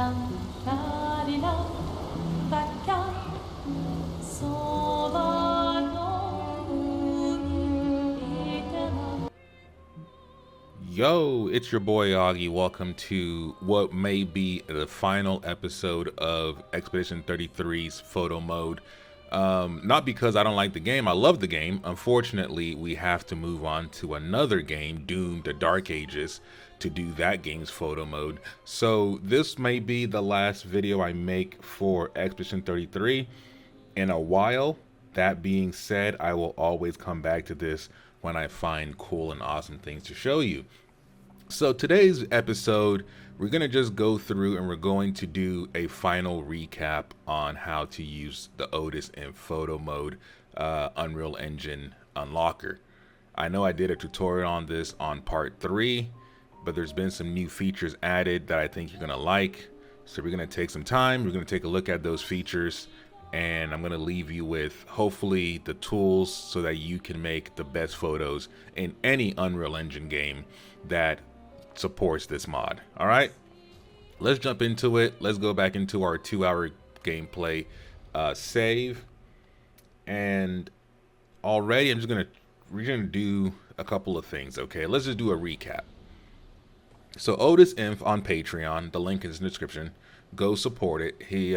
lamparina vackra så var nyheterna. Yo, it's your boy Augie. Welcome to what may be the final episode of Expedition 33's photo mode. Not because I don't like the game, I love the game. Unfortunately, we have to move on to another game, Doom: The Dark Ages, to do that game's photo mode. So this may be the last video I make for Expedition 33 in a while. That being said, I will always come back to this when I find cool and awesome things to show you. So today's episode, we're going to just go through and we're going to do a final recap on how to use the Otis in photo mode Unreal Engine Unlocker. I know I did a tutorial on this on part 3, but there's been some new features added that I think you're going to like. So we're going to take some time, we're going to take a look at those features, and I'm going to leave you with hopefully the tools so that you can make the best photos in any Unreal Engine game that supports this mod. All right, let's jump into it. Let's go back into our 2-hour gameplay save, and already we're gonna do a couple of things. Okay, let's just do a recap. So Otis Inf on Patreon, the link is in the description. Go support it. He's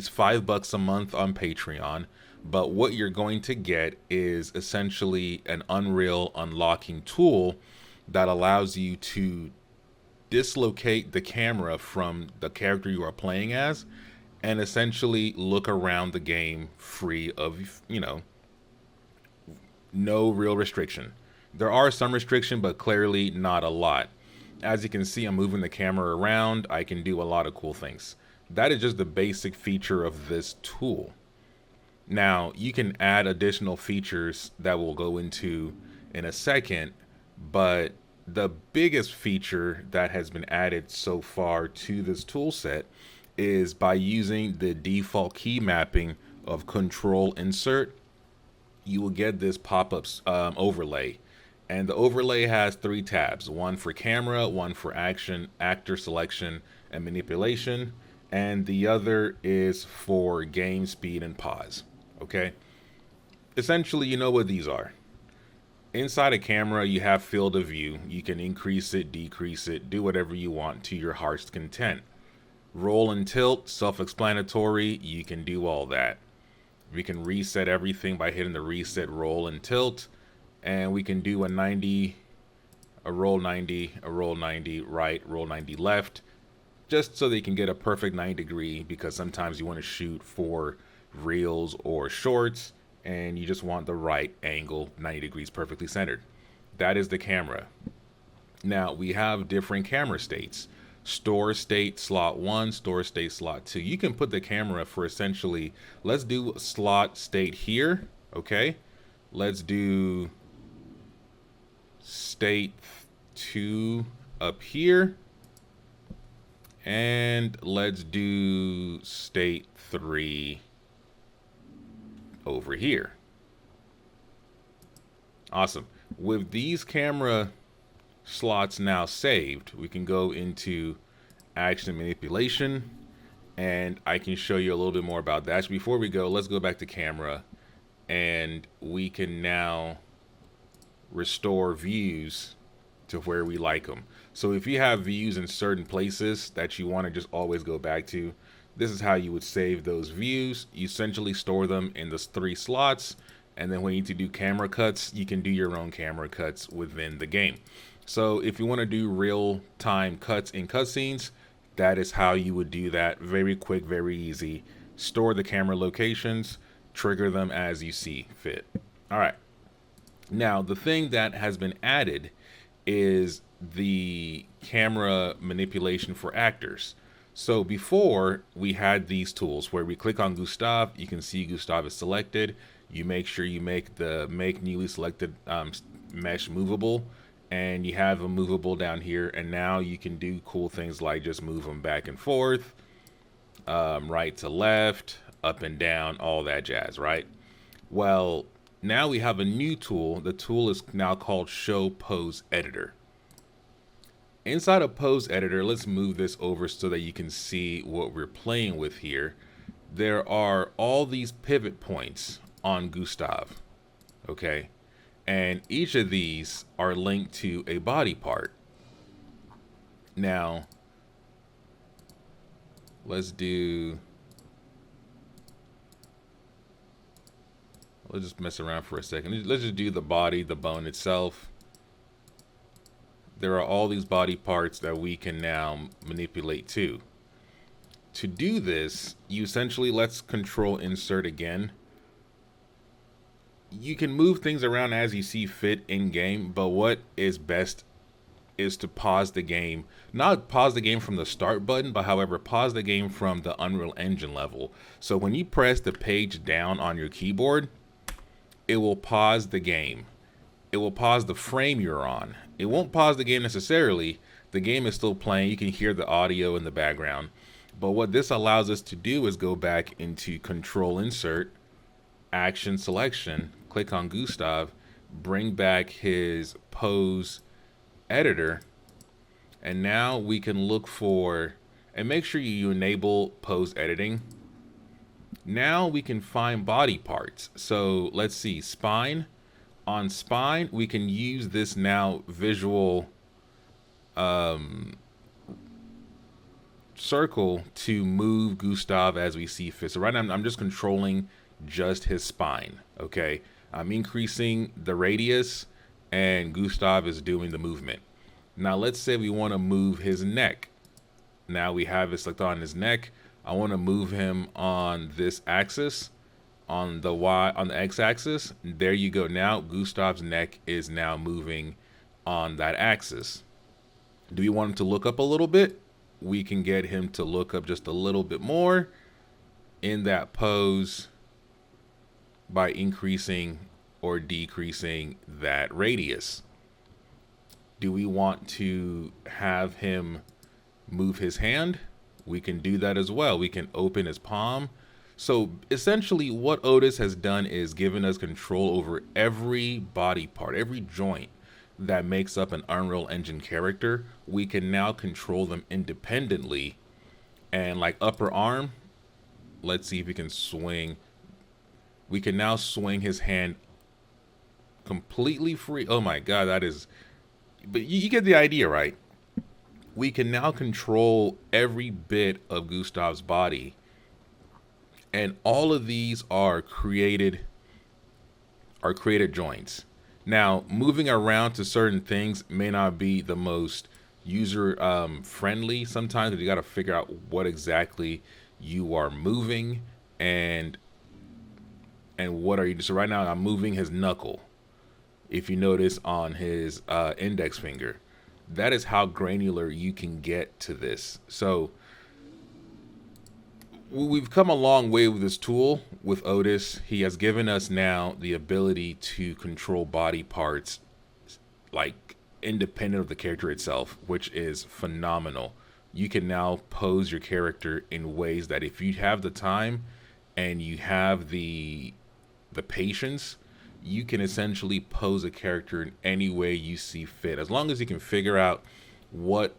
$5 a month on Patreon, but what you're going to get is essentially an Unreal unlocking tool that allows you to dislocate the camera from the character you are playing as and essentially look around the game free of, no real restriction. There are some restriction, but clearly not a lot. As you can see, I'm moving the camera around. I can do a lot of cool things. That is just the basic feature of this tool. Now, you can add additional features that we'll go into in a second, but the biggest feature that has been added so far to this tool set is by using the default key mapping of Control Insert, you will get this pop-up overlay. And the overlay has 3 tabs, one for camera, one for action, actor selection, and manipulation, and the other is for game speed and pause. Okay? Essentially, you know what these are. Inside a camera, you have field of view. You can increase it, decrease it, do whatever you want to your heart's content. Roll and tilt, self-explanatory, you can do all that. We can reset everything by hitting the reset, roll, and tilt. And we can do a 90, a roll 90, a roll 90 right, roll 90 left, just so they can get a perfect 90 degree, because sometimes you want to shoot for reels or shorts and you just want the right angle, 90 degrees perfectly centered. That is the camera. Now we have different camera states. Store state slot 1, store state slot 2. You can put the camera for essentially, let's do slot state here, okay? Let's do state 2 up here, and let's do state 3 over here. Awesome. With these camera slots now saved, we can go into action manipulation, and I can show you a little bit more about that. Actually, before we go, let's go back to camera, and we can now restore views to where we like them. So if you have views in certain places that you want to just always go back to, this is how you would save those views. You essentially store them in the 3 slots, and then when you need to do camera cuts, you can do your own camera cuts within the game. So if you want to do real-time cuts in cutscenes, that is how you would do that. Very quick, very easy. Store the camera locations, trigger them as you see fit. All right. Now, the thing that has been added is the camera manipulation for actors. So before, we had these tools where we click on Gustav, you can see Gustav is selected. You make sure you make the make newly selected mesh movable, and you have a movable down here, and now you can do cool things like just move them back and forth, right to left, up and down, all that jazz, right? Well, now we have a new tool. The tool is now called Show Pose Editor. Inside of Pose Editor, let's move this over so that you can see what we're playing with here. There are all these pivot points on Gustav, okay? And each of these are linked to a body part. Now, let's just mess around for a second. Let's just do the body, the bone itself. There are all these body parts that we can now manipulate too. To do this, you essentially, let's control insert again. You can move things around as you see fit in game, but what is best is to pause the game. Not pause the game from the start button, but however, pause the game from the Unreal Engine level. So when you press the page down on your keyboard, it will pause the game. It will pause the frame you're on. It won't pause the game necessarily. The game is still playing. You can hear the audio in the background. But what this allows us to do is go back into Control Insert, Action Selection, click on Gustav, bring back his Pose Editor, and now we can look for, and make sure you enable pose editing. Now we can find body parts. So let's see, spine. On spine, we can use this now visual circle to move Gustav as we see fit. So right now I'm just controlling just his spine, okay? I'm increasing the radius and Gustav is doing the movement. Now let's say we want to move his neck. Now we have it selected on his neck. I want to move him on this axis, on the x-axis. There you go. Now Gustav's neck is now moving on that axis. Do we want him to look up a little bit? We can get him to look up just a little bit more in that pose by increasing or decreasing that radius. Do we want to have him move his hand? We can do that as well. We can open his palm. So essentially what Otis has done is given us control over every body part, every joint that makes up an Unreal Engine character. We can now control them independently. And like upper arm, let's see if we can swing. We can now swing his hand completely free. Oh my God, that is, but you get the idea, right? We can now control every bit of Gustav's body. And all of these are created joints. Now, moving around to certain things may not be the most user friendly sometimes, but you got to figure out what exactly you are moving and what are you. So right now I'm moving his knuckle. If you notice on his index finger, that is how granular you can get to this. So we've come a long way with this tool with Otis. He has given us now the ability to control body parts like independent of the character itself, which is phenomenal. You can now pose your character in ways that if you have the time and you have the patience, you can essentially pose a character in any way you see fit. As long as you can figure out what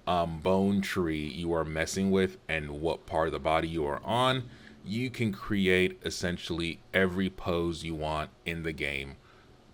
bone tree you are messing with and what part of the body you are on, you can create essentially every pose you want in the game.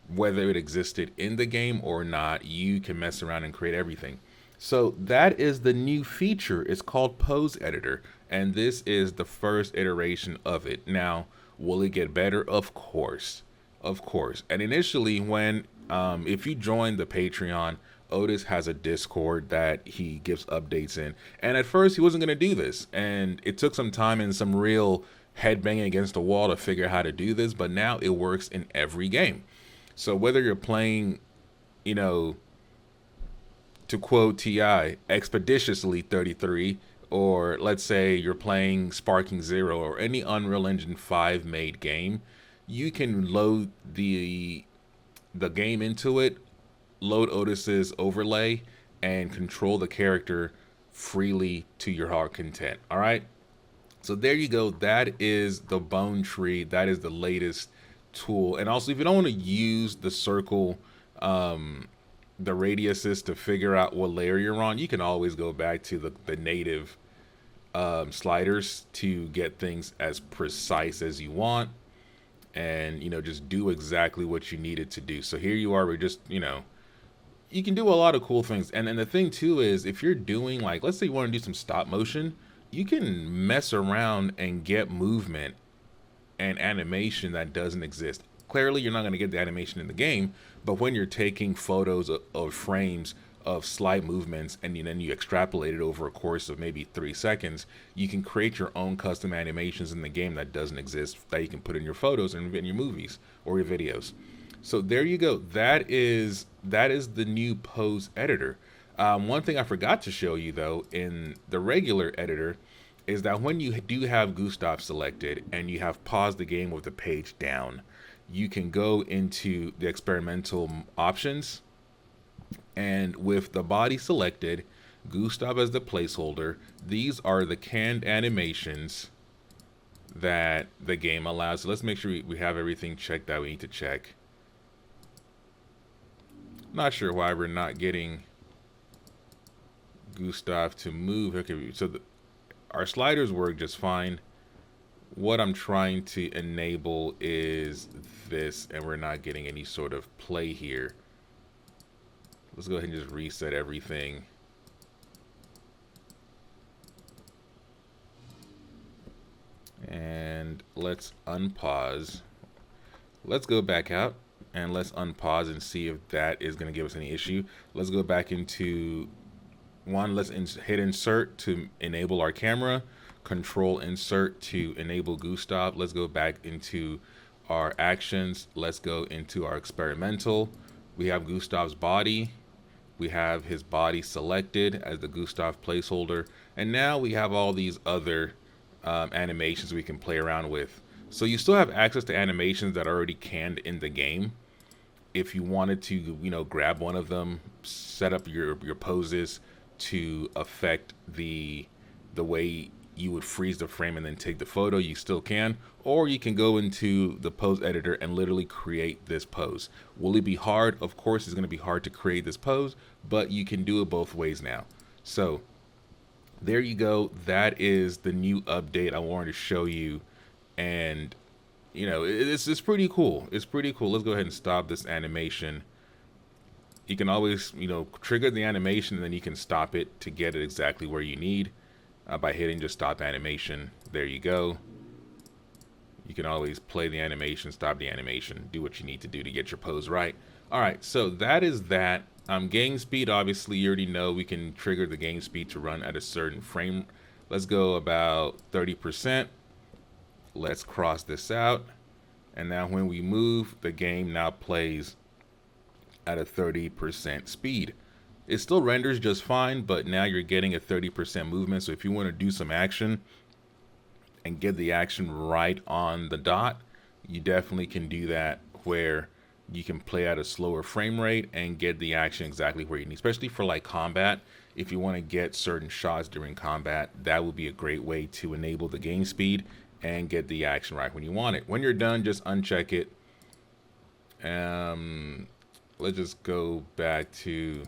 Whether it existed in the game or not, you can mess around and create everything. So that is the new feature. It's called Pose Editor, and this is the first iteration of it. Now, will it get better? Of course. Of course. And initially, when if you join the Patreon, Otis has a Discord that he gives updates in. And at first he wasn't going to do this. And it took some time and some real headbanging against the wall to figure out how to do this. But now it works in every game. So whether you're playing, you know, to quote T.I., Expeditiously 33, or let's say you're playing Sparking Zero or any Unreal Engine 5 made game, you can load the game into it, load Otis's overlay, and control the character freely to your heart content. All right, so there you go. That is the bone tree. That is the latest tool. And also, if you don't want to use the circle the radiuses to figure out what layer you're on, you can always go back to the native sliders to get things as precise as you want, and just do exactly what you needed to do. So here you are, we're just you can do a lot of cool things. And the thing too is, if you're doing, like, let's say you want to do some stop motion, you can mess around and get movement and animation that doesn't exist. Clearly you're not going to get the animation in the game, but when you're taking photos of frames of slight movements, and then you extrapolate it over a course of maybe 3 seconds, you can create your own custom animations in the game that doesn't exist, that you can put in your photos and in your movies or your videos. So there you go. That is the new pose editor. One thing I forgot to show you though in the regular editor is that when you do have Gustav selected and you have paused the game with the page down, you can go into the experimental options, and with the body selected, Gustav as the placeholder, these are the canned animations that the game allows. So let's make sure we have everything checked that we need to check. Not sure why we're not getting Gustav to move. Okay, so our sliders work just fine. What I'm trying to enable is this, and we're not getting any sort of play here. Let's go ahead and just reset everything. And let's unpause. Let's go back out and let's unpause and see if that is going to give us any issue. Let's go back into let's hit insert to enable our camera, control insert to enable Gustav. Let's go back into our actions. Let's go into our experimental. We have Gustav's body. We have his body selected as the Gustav placeholder. And now we have all these other animations we can play around with. So you still have access to animations that are already canned in the game. If you wanted to, grab one of them, set up your poses to affect the way you would freeze the frame and then take the photo, you still can. Or you can go into the pose editor and literally create this pose. Will it be hard? Of course it's going to be hard to create this pose, but you can do it both ways now. So there you go. That is the new update I wanted to show you. And it's pretty cool. It's pretty cool. Let's go ahead and stop this animation. You can always trigger the animation, and then you can stop it to get it exactly where you need by hitting just stop animation. There you go. You can always play the animation, stop the animation, do what you need to do to get your pose right. All right, so that is that. Game speed, obviously you already know we can trigger the game speed to run at a certain frame. Let's go about 30%. Let's cross this out, and now when we move, the game now plays at a 30% speed. It still renders just fine, but now you're getting a 30% movement. So if you want to do some action and get the action right on the dot, you definitely can do that, where you can play at a slower frame rate and get the action exactly where you need, especially for like combat. If you want to get certain shots during combat, that would be a great way to enable the game speed and get the action right when you want it. When you're done, just uncheck it. Let's just go back to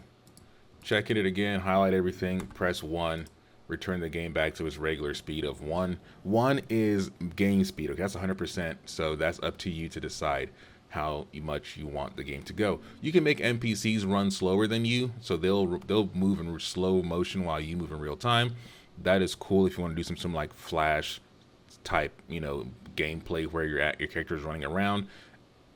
checking it again, highlight everything, press 1, return the game back to its regular speed of 1. 1 is game speed, okay? That's 100%, so that's up to you to decide how much you want the game to go. You can make NPCs run slower than you, so they'll move in slow motion while you move in real time. That is cool if you want to do some like Flash type, gameplay where your character is running around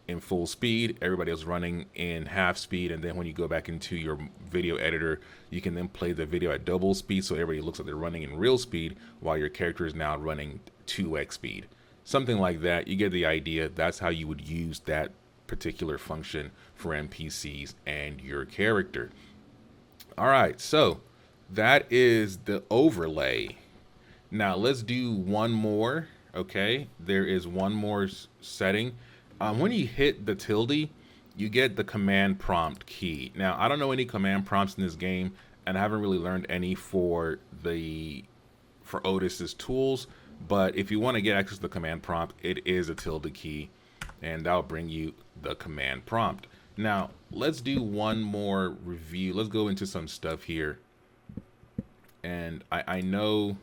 in full speed, everybody else running in half speed, and then when you go back into your video editor, you can then play the video at double speed, so everybody looks like they're running in real speed while your character is now running 2x speed. Something like that. You get the idea. That's how you would use that particular function for NPCs and your character. All right, so that is the overlay. Now let's do one more. Okay, there is one more setting. When you hit the tilde, you get the command prompt key. Now, I don't know any command prompts in this game, and I haven't really learned any for Otis's tools, but if you want to get access to the command prompt, it is a tilde key, and that'll bring you the command prompt. Now, let's do one more review. Let's go into some stuff here. And I know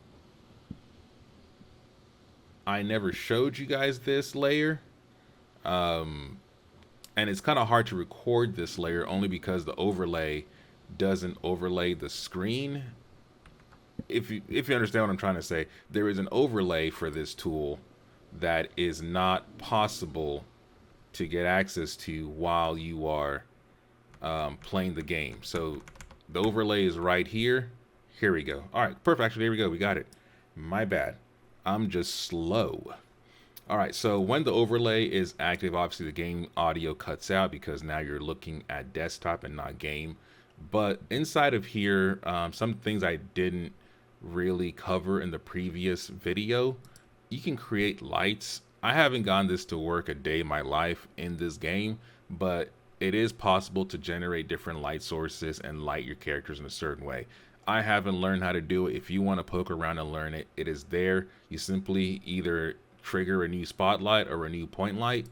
I never showed you guys this layer. And it's kind of hard to record this layer only because the overlay doesn't overlay the screen. If you understand what I'm trying to say, there is an overlay for this tool that is not possible to get access to while you are playing the game. So the overlay is right here. Here we go. All right, perfect. Actually, there we go. We got it. My bad. I'm just slow. All right, so when the overlay is active, obviously the game audio cuts out because now you're looking at desktop and not game. But inside of here, some things I didn't really cover in the previous video, you can create lights. I haven't gotten this to work a day in my life in this game, but it is possible to generate different light sources and light your characters in a certain way. I haven't learned how to do it. If you want to poke around and learn it, it is there. You simply either trigger a new spotlight or a new point light.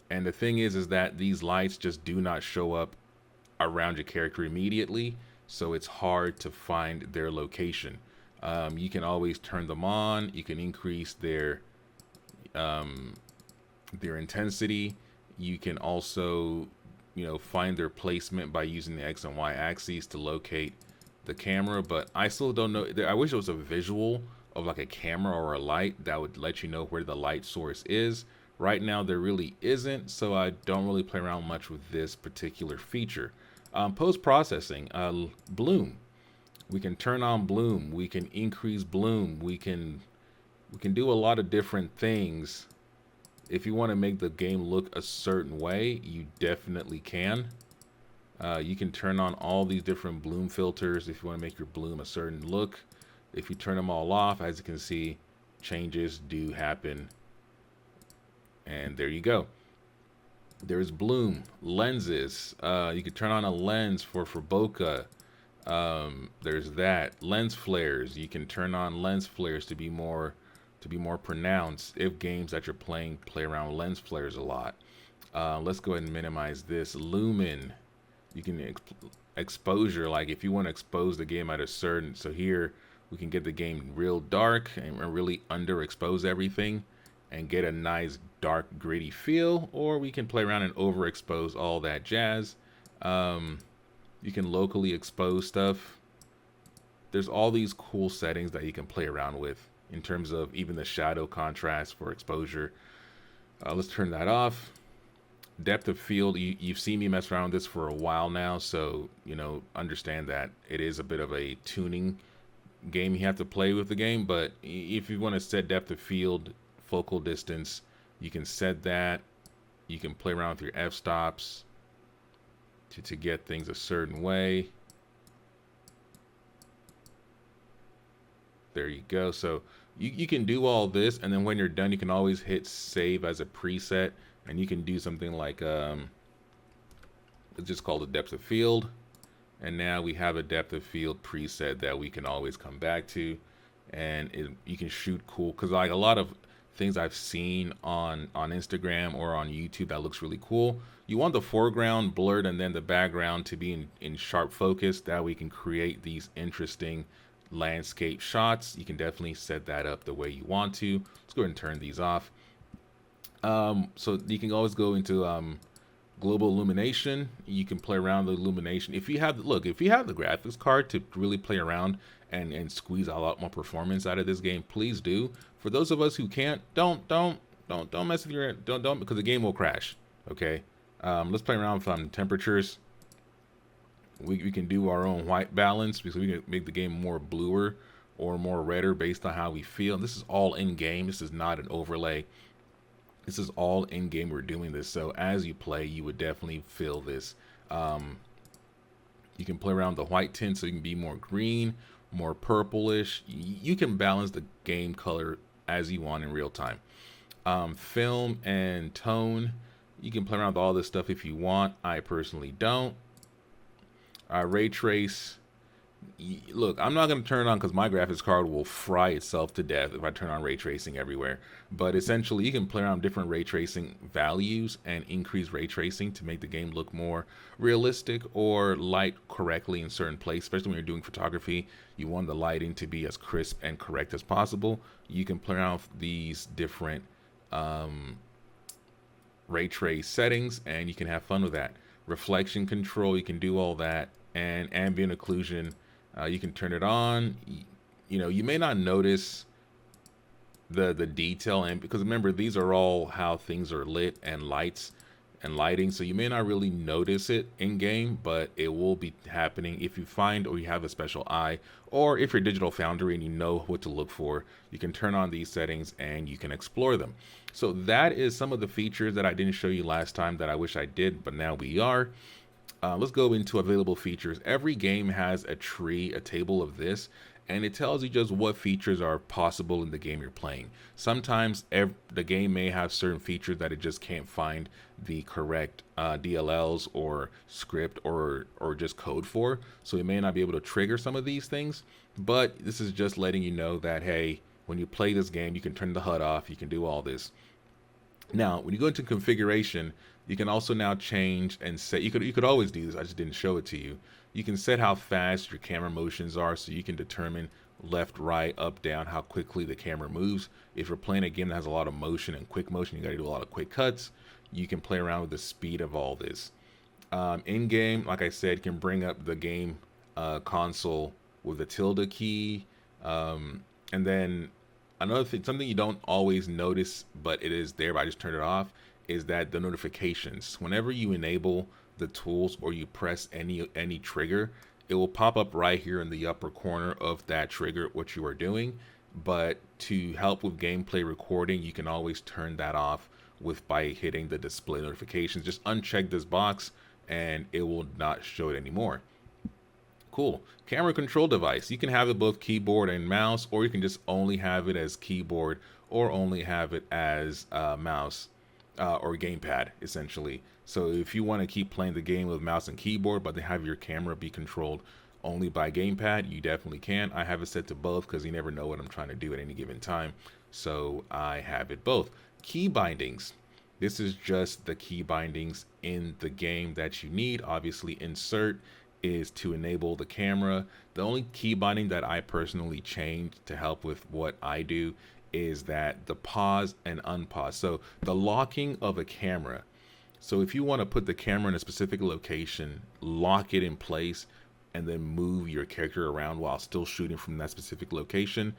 And the thing is that these lights just do not show up around your character immediately, so it's hard to find their location. You can always turn them on. You can increase their intensity. You can also, find their placement by using the X and Y axes to locate the camera, but I still don't know. I wish there was a visual of like a camera or a light that would let you know where the light source is. Right now there really isn't, so I don't really play around much with this particular feature. Post-processing, bloom. We can turn on bloom. We can increase bloom. We can do a lot of different things. If you want to make the game look a certain way, you definitely can. You can turn on all these different bloom filters if you want to make your bloom a certain look. If you turn them all off, as you can see, changes do happen. And there you go. There's bloom. Lenses. You can turn on a lens for bokeh. There's that. Lens flares. You can turn on lens flares to be more pronounced if games that you're playing play around with lens flares a lot. Let's go ahead and minimize this. Lumen. You can exposure, like if you want to expose the game at a certain, so here we can get the game real dark and really underexpose everything and get a nice dark gritty feel, or we can play around and overexpose all that jazz. You can locally expose stuff. There's all these cool settings that you can play around with in terms of even the shadow contrast for exposure. Let's turn that off. Depth of field, you've seen me mess around with this for a while now, so understand that it is a bit of a tuning game. You have to play with the game, but if you want to set depth of field, focal distance, you can set that. You can play around with your f-stops to get things a certain way. There you go. So you can do all this, and then when you're done, you can always hit save as a preset, and you can do something like it's just called a depth of field, and now we have a depth of field preset that we can always come back to, and you can shoot cool, because like a lot of things I've seen on Instagram or on YouTube that looks really cool, you want the foreground blurred and then the background to be in sharp focus. That we can create these interesting landscape shots. You can definitely set that up the way you want to. Let's go ahead and turn these off. So you can always go into global illumination. You can play around the illumination. If you have the graphics card to really play around and squeeze a lot more performance out of this game, please do. For those of us who can't, don't mess with your don't because the game will crash. Okay. Let's play around with temperatures. We can do our own white balance because we can make the game more bluer or more redder based on how we feel. And this is all in game. This is not an overlay. This is all in game. We're doing this, so as you play, you would definitely feel this. You can play around with the white tint so you can be more green, more purplish. You can balance the game color as you want in real time. Film and tone, you can play around with all this stuff if you want. I personally don't. Ray trace, Look, I'm not going to turn it on because my graphics card will fry itself to death if I turn on ray tracing everywhere. But essentially, you can play around different ray tracing values and increase ray tracing to make the game look more realistic or light correctly in certain places, especially when you're doing photography. You want the lighting to be as crisp and correct as possible. You can play around with these different ray trace settings and you can have fun with that. Reflection control, you can do all that. And ambient occlusion, you can turn it on. You know, you may not notice the detail, and because remember, these are all how things are lit and lights and lighting, so you may not really notice it in game, but it will be happening if you find or you have a special eye, or if you're Digital Foundry and you know what to look for. You can turn on these settings and you can explore them. So that is some of the features that I didn't show you last time that I wish I did, but now we are. Let's go into available features. Every game has a tree, a table of this, and it tells you just what features are possible in the game you're playing. Sometimes the game may have certain features that it just can't find the correct DLLs or script or just code for, so it may not be able to trigger some of these things. But this is just letting you know that, hey, when you play this game, you can turn the HUD off, you can do all this. Now, when you go into configuration, you can also now change and set, you could always do this, I just didn't show it to you. You can set how fast your camera motions are, so you can determine left, right, up, down, how quickly the camera moves. If you're playing a game that has a lot of motion and quick motion, you gotta do a lot of quick cuts. You can play around with the speed of all this. In game, like I said, you can bring up the game console with the tilde key, and then another thing, something you don't always notice, but it is there, but I just turned it off, is that the notifications. Whenever you enable the tools or you press any trigger, it will pop up right here in the upper corner of that trigger what you are doing. But to help with gameplay recording, you can always turn that off by hitting the display notifications. Just uncheck this box and it will not show it anymore. Cool. Camera control device. You can have it both keyboard and mouse, or you can just only have it as keyboard or only have it as mouse or gamepad, essentially. So if you want to keep playing the game with mouse and keyboard, but then have your camera be controlled only by gamepad, you definitely can. I have it set to both because you never know what I'm trying to do at any given time. So I have it both. Key bindings. This is just the key bindings in the game that you need. Obviously, insert is to enable the camera. The only key binding that I personally changed to help with what I do is that the pause and unpause. So the locking of a camera. So if you want to put the camera in a specific location, lock it in place, and then move your character around while still shooting from that specific location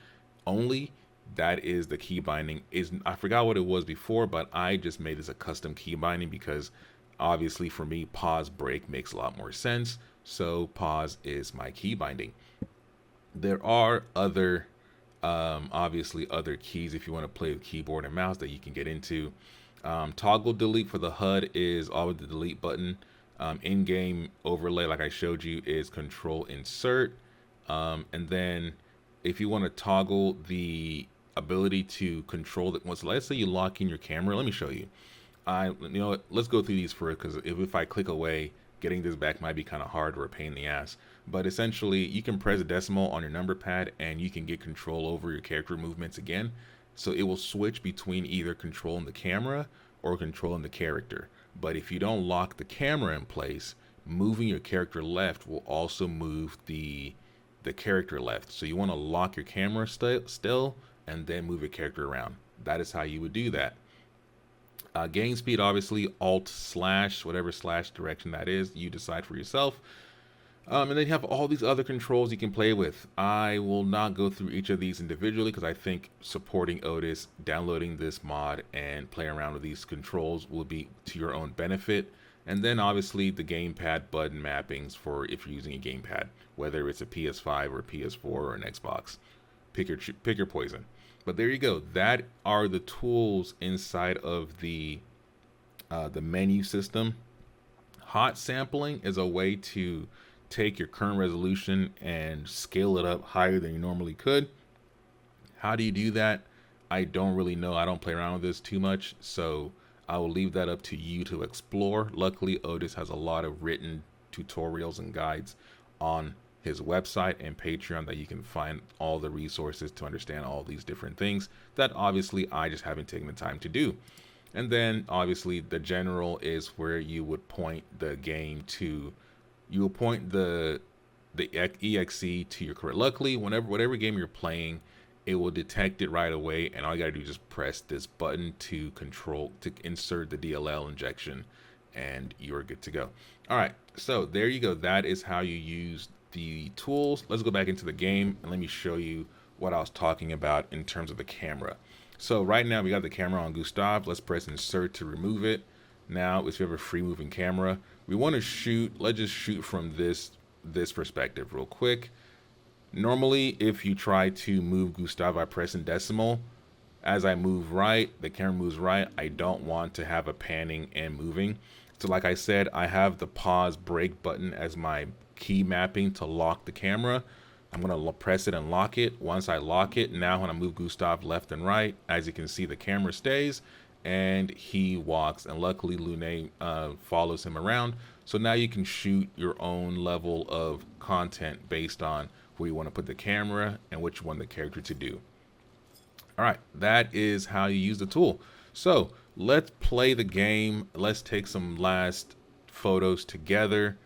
only, that is the key binding. I forgot what it was before, but I just made this a custom key binding because obviously for me, pause break makes a lot more sense. So pause is my key binding. There are other obviously other keys if you want to play with keyboard and mouse that you can get into. Toggle delete for the HUD is always the delete button. In-game overlay, like I showed you, is control insert. And then if you want to toggle the ability to control the, let's say you lock in your camera, let me show you. Let's go through these first, because if I click away, getting this back might be kind of hard or a pain in the ass. But essentially, you can press a decimal on your number pad and you can get control over your character movements again. So it will switch between either controlling the camera or controlling the character. But if you don't lock the camera in place, moving your character left will also move the character left. So you want to lock your camera still and then move your character around. That is how you would do that. Game speed, obviously, alt slash, whatever slash direction that is, you decide for yourself. And then you have all these other controls you can play with. I will not go through each of these individually because I think supporting Otis, downloading this mod, and playing around with these controls will be to your own benefit. And then obviously the gamepad button mappings for if you're using a gamepad, whether it's a PS5 or a PS4 or an Xbox. Pick your poison. But there you go. That are the tools inside of the menu system. Hot sampling is a way to take your current resolution and scale it up higher than you normally could. How do you do that? I don't really know. I don't play around with this too much, so I will leave that up to you to explore. Luckily, Otis has a lot of written tutorials and guides on his website and Patreon that you can find all the resources to understand all these different things that obviously I just haven't taken the time to do. And then obviously the general is where you would point the game to. You will point the exe to your correct. Luckily, whatever game you're playing, it will detect it right away, and all you gotta do is just press this button to insert the DLL injection, and you're good to go. All right, so there you go. That is how you use the tools. Let's go back into the game and let me show you what I was talking about in terms of the camera. So right now we got the camera on Gustav. Let's press insert to remove it. Now if you have a free moving camera, we want to shoot, let's just shoot from this perspective real quick. Normally if you try to move Gustav by pressing decimal, as I move right, the camera moves right. I don't want to have a panning and moving. So like I said, I have the pause break button as my key mapping to lock the camera. I'm going to press it and lock it. Once I lock it, now when I move Gustav left and right, as you can see, the camera stays and he walks, and luckily Lune follows him around. So now you can shoot your own level of content based on where you want to put the camera and which one the character to do. All right, that is how you use the tool. So let's play the game. Let's take some last photos together.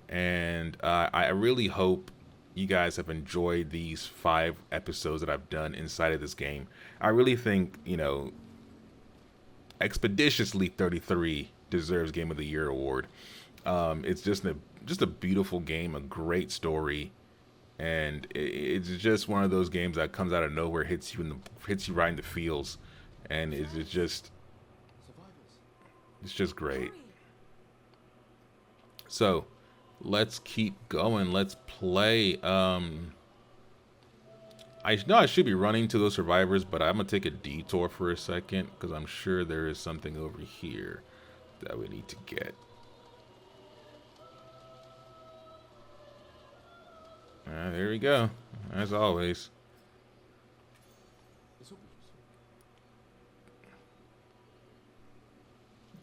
And I really hope you guys have enjoyed these 5 episodes that I've done inside of this game. I really think, you know, Expeditiously 33 deserves Game of the Year award. It's just a beautiful game, a great story, and it's just one of those games that comes out of nowhere, hits you right in the feels, and it's just great. So let's keep going. Let's play. I know I should be running to those survivors, but I'm gonna take a detour for a second because I'm sure there is something over here that we need to get. There we go, as always.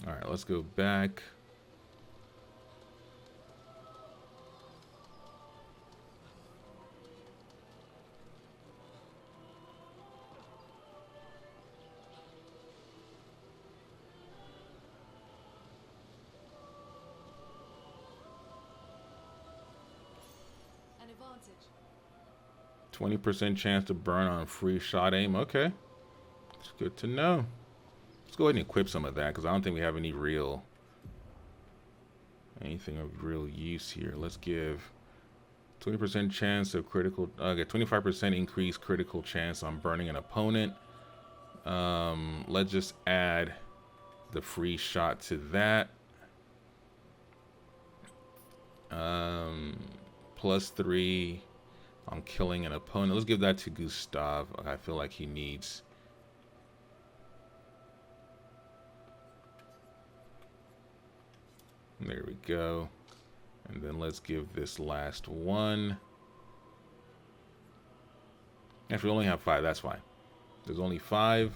All right, let's go back. An advantage. 20% chance to burn on free shot aim. Okay, it's good to know. Let's go ahead and equip some of that because I don't think we have anything of real use here. Let's give 20% chance of critical. Okay, 25% increased critical chance on burning an opponent. Let's just add the free shot to that. +3 on killing an opponent. Let's give that to Gustav. I feel like he needs. There we go. And then let's give this last one. If we only have 5, that's fine. There's only 5,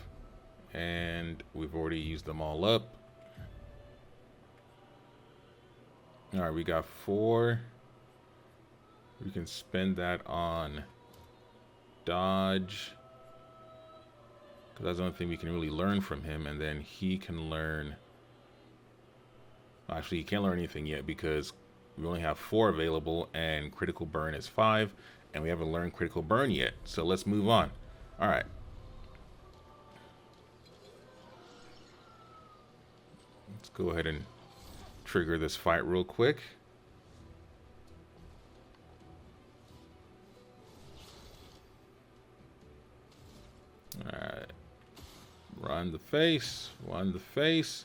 and we've already used them all up. All right, we got 4. We can spend that on dodge, because that's the only thing we can really learn from him, and then he can learn. Actually, he can't learn anything yet because we only have 4 available, and critical burn is 5, and we haven't learned critical burn yet. So let's move on. All right. Let's go ahead and trigger this fight real quick. Alright. Run the face. Run the face.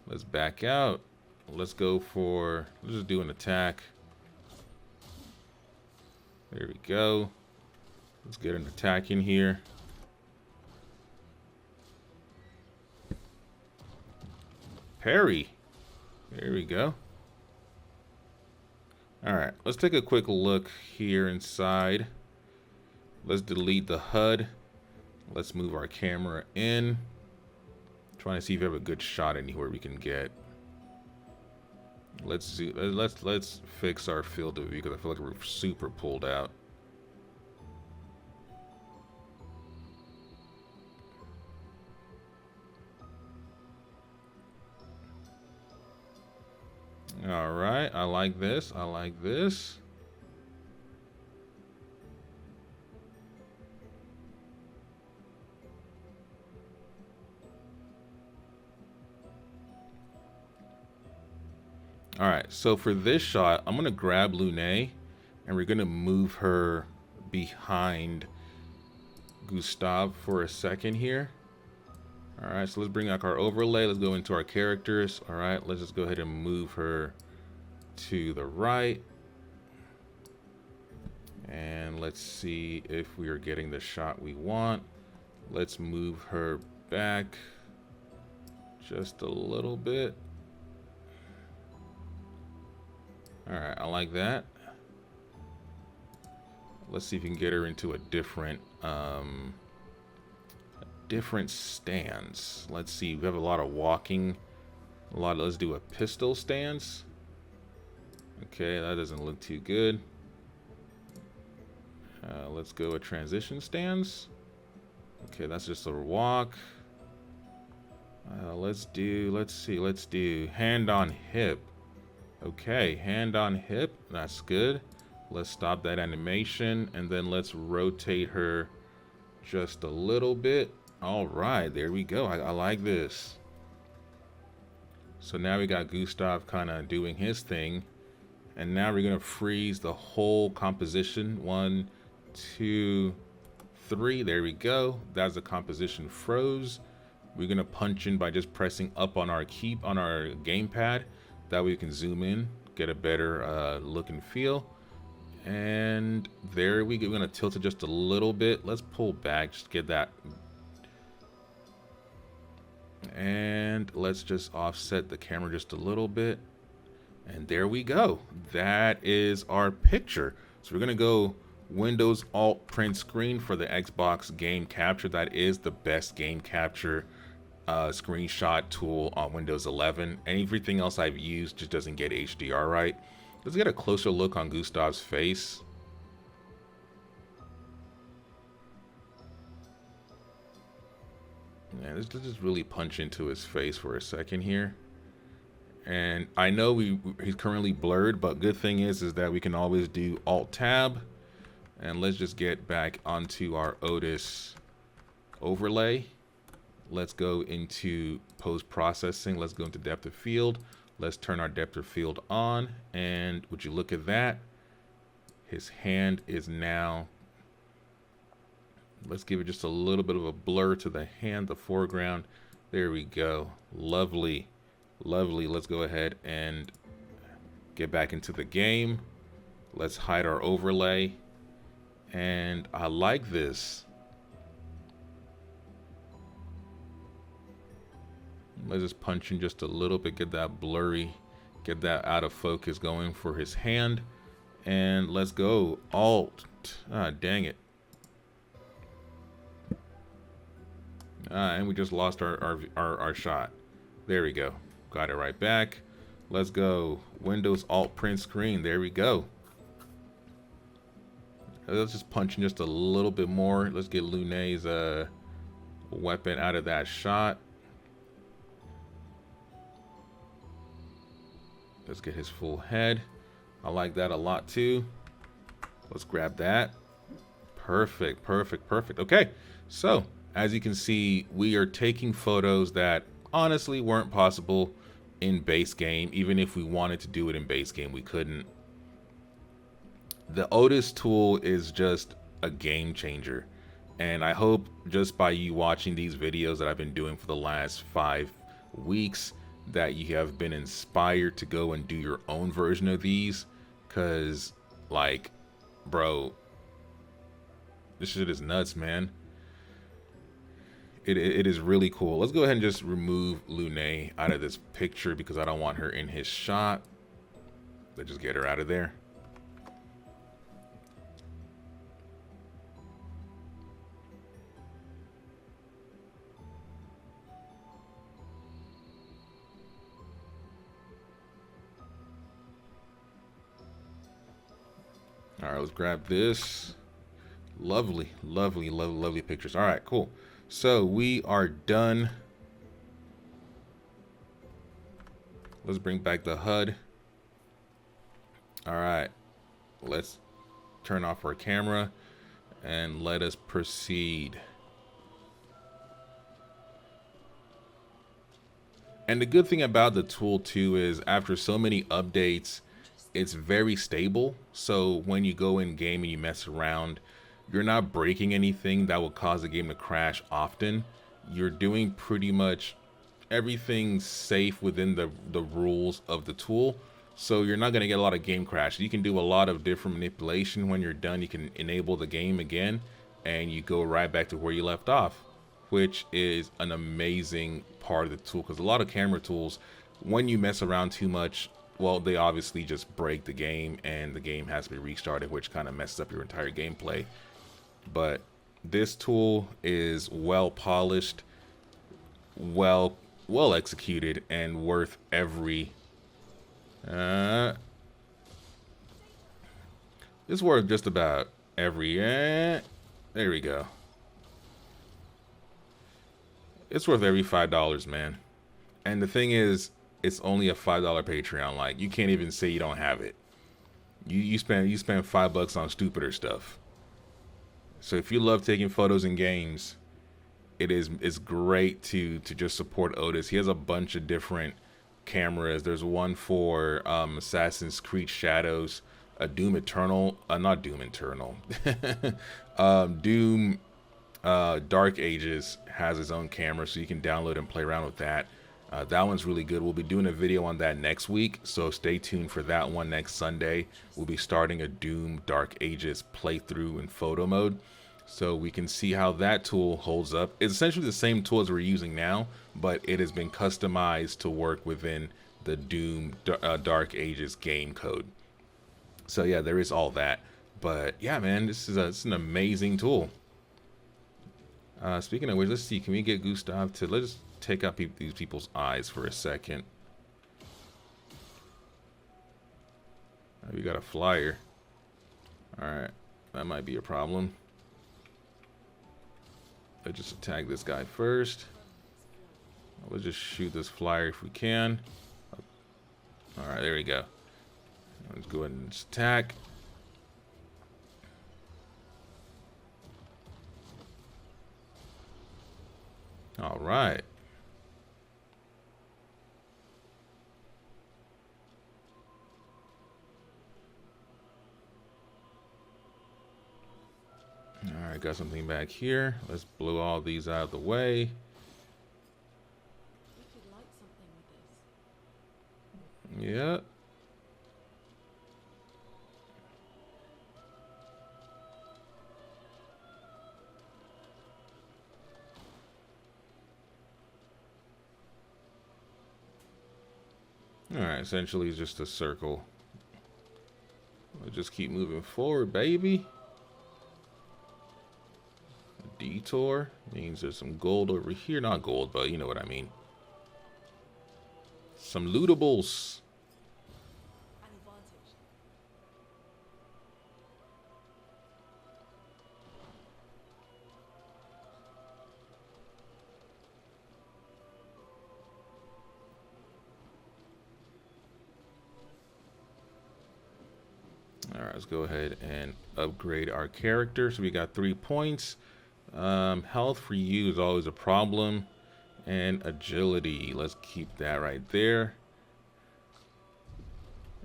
Let's back out. Let's go for. Let's just do an attack. There we go. Let's get an attack in here. Parry. There we go. Alright. Let's take a quick look here inside. Let's delete the HUD. Let's move our camera in. Trying to see if we have a good shot anywhere we can get. Let's see. Let's fix our field of view because I feel like we're super pulled out. All right, I like this. I like this. All right, so for this shot, I'm gonna grab Lune, and we're gonna move her behind Gustav for a second here. All right, so let's bring back our overlay. Let's go into our characters. All right, let's just go ahead and move her to the right. And let's see if we are getting the shot we want. Let's move her back just a little bit. All right, I like that. Let's see if we can get her into a different stance. Let's see, we have a lot of walking. Let's do a pistol stance. Okay, that doesn't look too good. Let's go a transition stance. Okay, that's just a walk. Let's do hand on hip. Okay, hand on hip, that's good. Let's stop that animation and then let's rotate her just a little bit. All right, there we go. I like this. So now we got Gustav kind of doing his thing. And now we're gonna freeze the whole composition. 1, 2, 3, there we go. That's the composition froze. We're gonna punch in by just pressing up on our gamepad. That way we can zoom in, get a better look and feel. And there we go. We're gonna tilt it just a little bit. Let's pull back, just get that. And let's just offset the camera just a little bit. And there we go. That is our picture. So we're gonna go Windows Alt Print Screen for the Xbox Game Capture. That is the best game capture screenshot tool on Windows 11. Everything else I've used just doesn't get HDR right. Let's get a closer look on Gustav's face. Yeah, let's just really punch into his face for a second here. And I know he's currently blurred, but good thing is that we can always do Alt Tab. And let's just get back onto our Otis overlay. Let's go into post processing. Let's go into depth of field. Let's turn our depth of field on. And would you look at that? His hand is now. Let's give it just a little bit of a blur to the hand, the foreground. There we go. Lovely. Lovely. Let's go ahead and get back into the game. Let's hide our overlay. And I like this. Let's just punch in just a little bit, get that blurry, get that out of focus going for his hand. And let's go Alt. Ah, dang it. And we just lost our shot. There we go. Got it right back. Let's go Windows Alt Print Screen. There we go. Let's just punch in just a little bit more. Let's get Lune's weapon out of that shot. Let's get his full head. I like that a lot too. Let's grab that. Perfect, perfect, perfect. Okay, so as you can see, we are taking photos that honestly weren't possible in base game. Even if we wanted to do it in base game, we couldn't. The Otis tool is just a game changer. And I hope just by you watching these videos that I've been doing for the last 5 weeks that you have been inspired to go and do your own version of these. Cause like, bro, this shit is nuts, man. It is really cool. Let's go ahead and just remove Lune out of this picture because I don't want her in his shot. Let's just get her out of there. All right, let's grab this. Lovely, lovely, lovely, lovely pictures. All right, cool. So we are done. Let's bring back the HUD. All right, let's turn off our camera and let us proceed. And the good thing about the tool too is after so many updates, it's very stable. So when you go in game and you mess around, you're not breaking anything that will cause the game to crash often. You're doing pretty much everything safe within the rules of the tool. So you're not going to get a lot of game crash. You can do a lot of different manipulation. When you're done, you can enable the game again and you go right back to where you left off, which is an amazing part of the tool, because a lot of camera tools, when you mess around too much, well, they obviously just break the game and the game has to be restarted, which kind of messes up your entire gameplay. But this tool is well polished, well executed, and worth every it's worth just about every there we go. It's worth every $5, man. And the thing is, it's only a $5 Patreon. Like, you can't even say you don't have it. You spend $5 on stupider stuff. So if you love taking photos in games, it's great to just support Otis. He has a bunch of different cameras. There's one for Assassin's Creed Shadows, a Doom Eternal, not Doom Eternal, Doom Dark Ages has its own camera, so you can download and play around with that. That one's really good. We'll be doing a video on that next week, so stay tuned for that one next Sunday. We'll be starting a Doom Dark Ages playthrough in photo mode, so we can see how that tool holds up. It's essentially the same tool as we're using now, but it has been customized to work within the Doom Dark Ages game code. So yeah, there is all that. But yeah, man, this is an amazing tool. Speaking of which, let's see, can we get Gustav to, let's take out these people's eyes for a second. We got a flyer. Alright, that might be a problem. Let's just attack this guy first. Let's just shoot this flyer if we can. Alright, there we go. Let's go ahead and just attack. Alright. Alright, got something back here. Let's blow all these out of the way. We could light something with this. Yeah. Alright, essentially it's just a circle. We'll just keep moving forward, baby. A detour means there's some gold over here. Not gold, but you know what I mean. Some lootables. An advantage. Alright, let's go ahead and upgrade our character. So we got 3 points. Health for you is always a problem. And agility, let's keep that right there.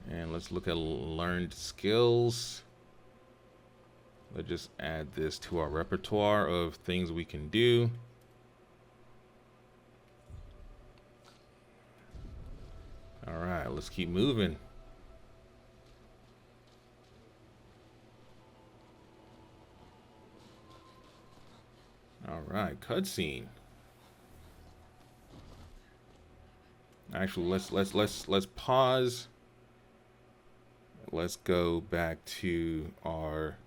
And let's look at learned skills. Let's just add this to our repertoire of things we can do. Alright, let's keep moving. Alright, cutscene. Actually, let's pause. Let's go back to our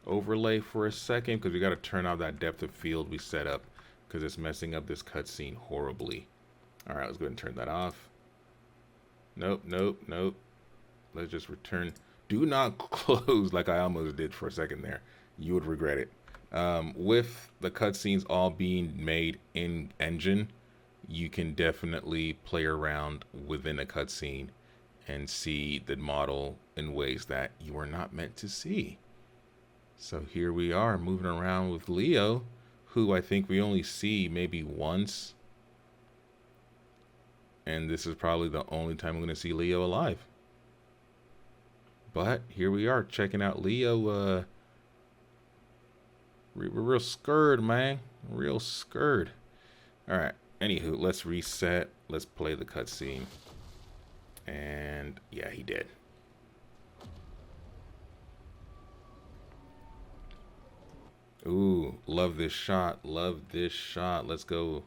overlay for a second, because we got to turn off that depth of field we set up, because it's messing up this cutscene horribly. Alright, let's go ahead and turn that off. Nope, nope, nope. Let's just return Do not close like I almost did for a second there. You would regret it. With the cutscenes all being made in engine, you can definitely play around within a cutscene and see the model in ways that you were not meant to see. So here we are moving around with Leo, who I think we only see maybe once. And this is probably the only time I'm going to see Leo alive. But here we are checking out Leo. We're real scared, man. Real scared. All right. Anywho, let's reset. Let's play the cutscene. And yeah, he did. Ooh, love this shot. Love this shot. Let's go.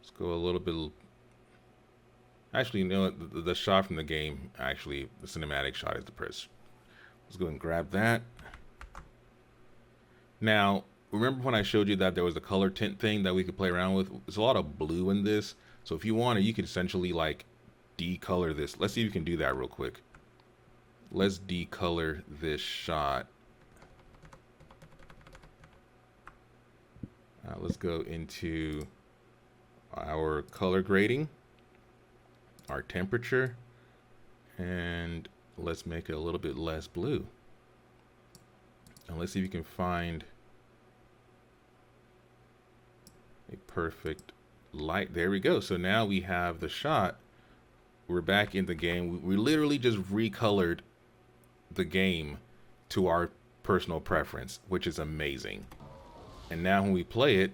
Let's go a little bit. Actually, you know what? The shot from the game, actually, the cinematic shot is the press. Let's go and grab that. Now, remember when I showed you that there was a color tint thing that we could play around with? There's a lot of blue in this. So if you want to, you can essentially like decolor this. Let's see if you can do that real quick. Let's decolor this shot. Let's go into our color grading, our temperature, and let's make it a little bit less blue. And let's see if you can find a perfect light. There we go. So now we have the shot. We're back in the game. We literally just recolored the game to our personal preference, which is amazing. And now when we play it,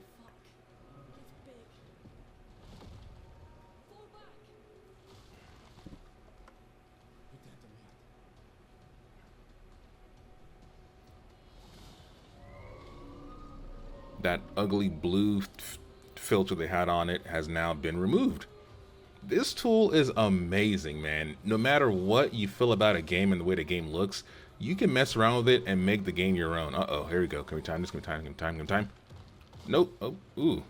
that ugly blue filter they had on it has now been removed. This tool is amazing, man. No matter what you feel about a game and the way the game looks, you can mess around with it and make the game your own. Uh-oh, here we go. Can we time this? Can we time? Can we time? Can we time? Nope. Oh, ooh.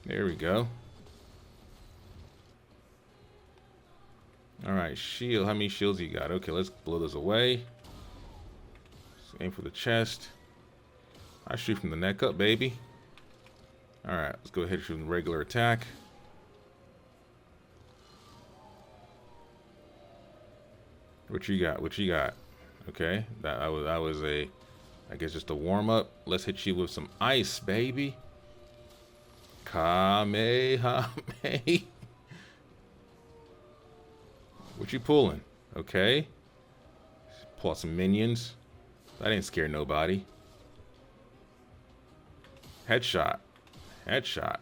There we go. All right, shield. How many shields you got? Okay, let's blow those away. Let's aim for the chest. I shoot from the neck up, baby. All right, let's go ahead and shoot the regular attack. What you got? What you got? Okay, that was a, I guess just a warm up. Let's hit you with some ice, baby. Kamehameha. What you pulling? Okay. Pull out some minions. That ain't scare nobody. Headshot. Headshot.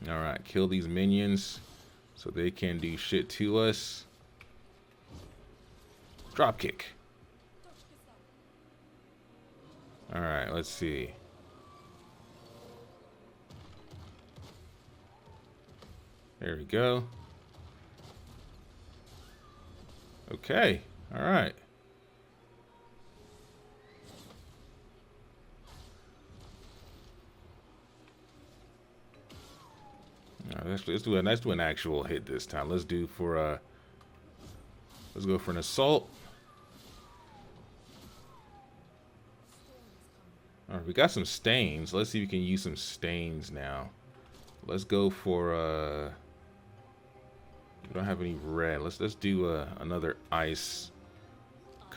Alright, kill these minions so they can do shit to us. Dropkick. Alright, let's see. There we go. Okay, alright. Let's do an actual hit this time. Let's go for an assault. All right, we got some stains. Let's see if we can use some stains now. Let's go for we don't have any red. Let's do another ice.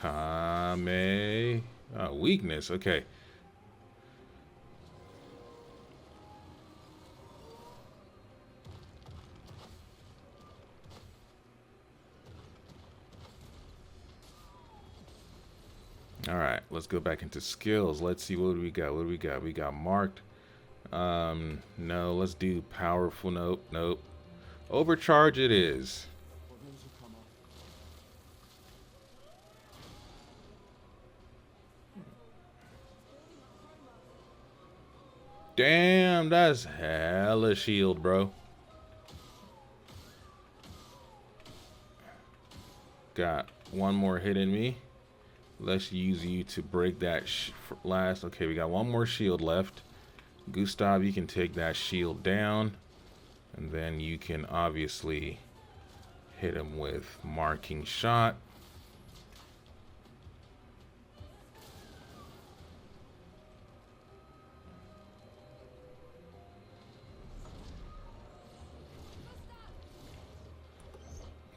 Kame. Weakness. Okay. All right, let's go back into skills. Let's see, what do we got? What do we got? We got marked. No, let's do powerful. Nope, nope. Overcharge it is. Damn, that's hella shield, bro. Got one more hit in me. Let's use you to break that last. Okay, we got one more shield left. Gustav, you can take that shield down, and then you can obviously hit him with marking shot.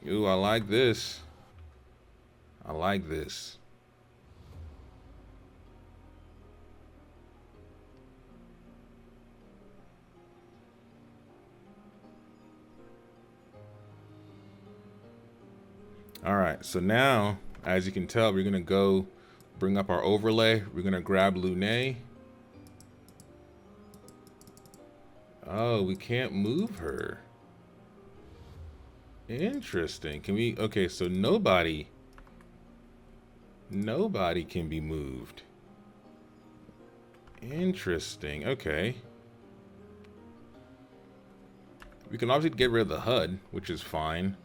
Ooh, I like this. I like this. All right, so now, as you can tell, we're gonna go bring up our overlay. We're gonna grab Lune. Oh, we can't move her. Interesting. Can we? Okay, so nobody can be moved. Interesting. Okay. We can obviously get rid of the HUD, which is fine.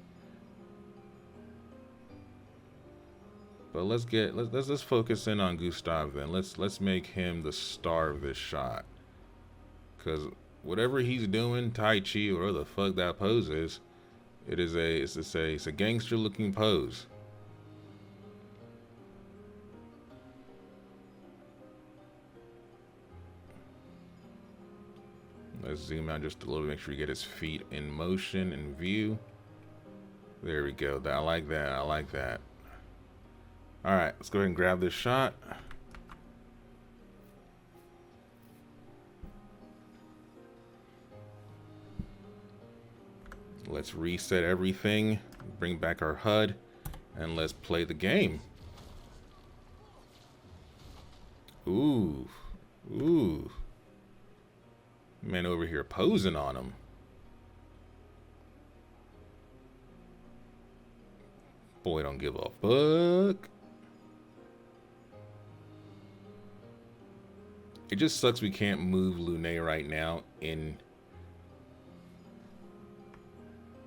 But let's focus in on Gustav then. Let's make him the star of this shot. Cause whatever he's doing, Tai Chi or whatever the fuck that pose is, it's a gangster looking pose. Let's zoom out just a little, make sure you get his feet in motion and view. There we go. I like that. I like that. All right, let's go ahead and grab this shot. Let's reset everything, bring back our HUD, and let's play the game. Ooh, ooh. Man over here posing on him. Boy, don't give a fuck. It just sucks we can't move Lune right now in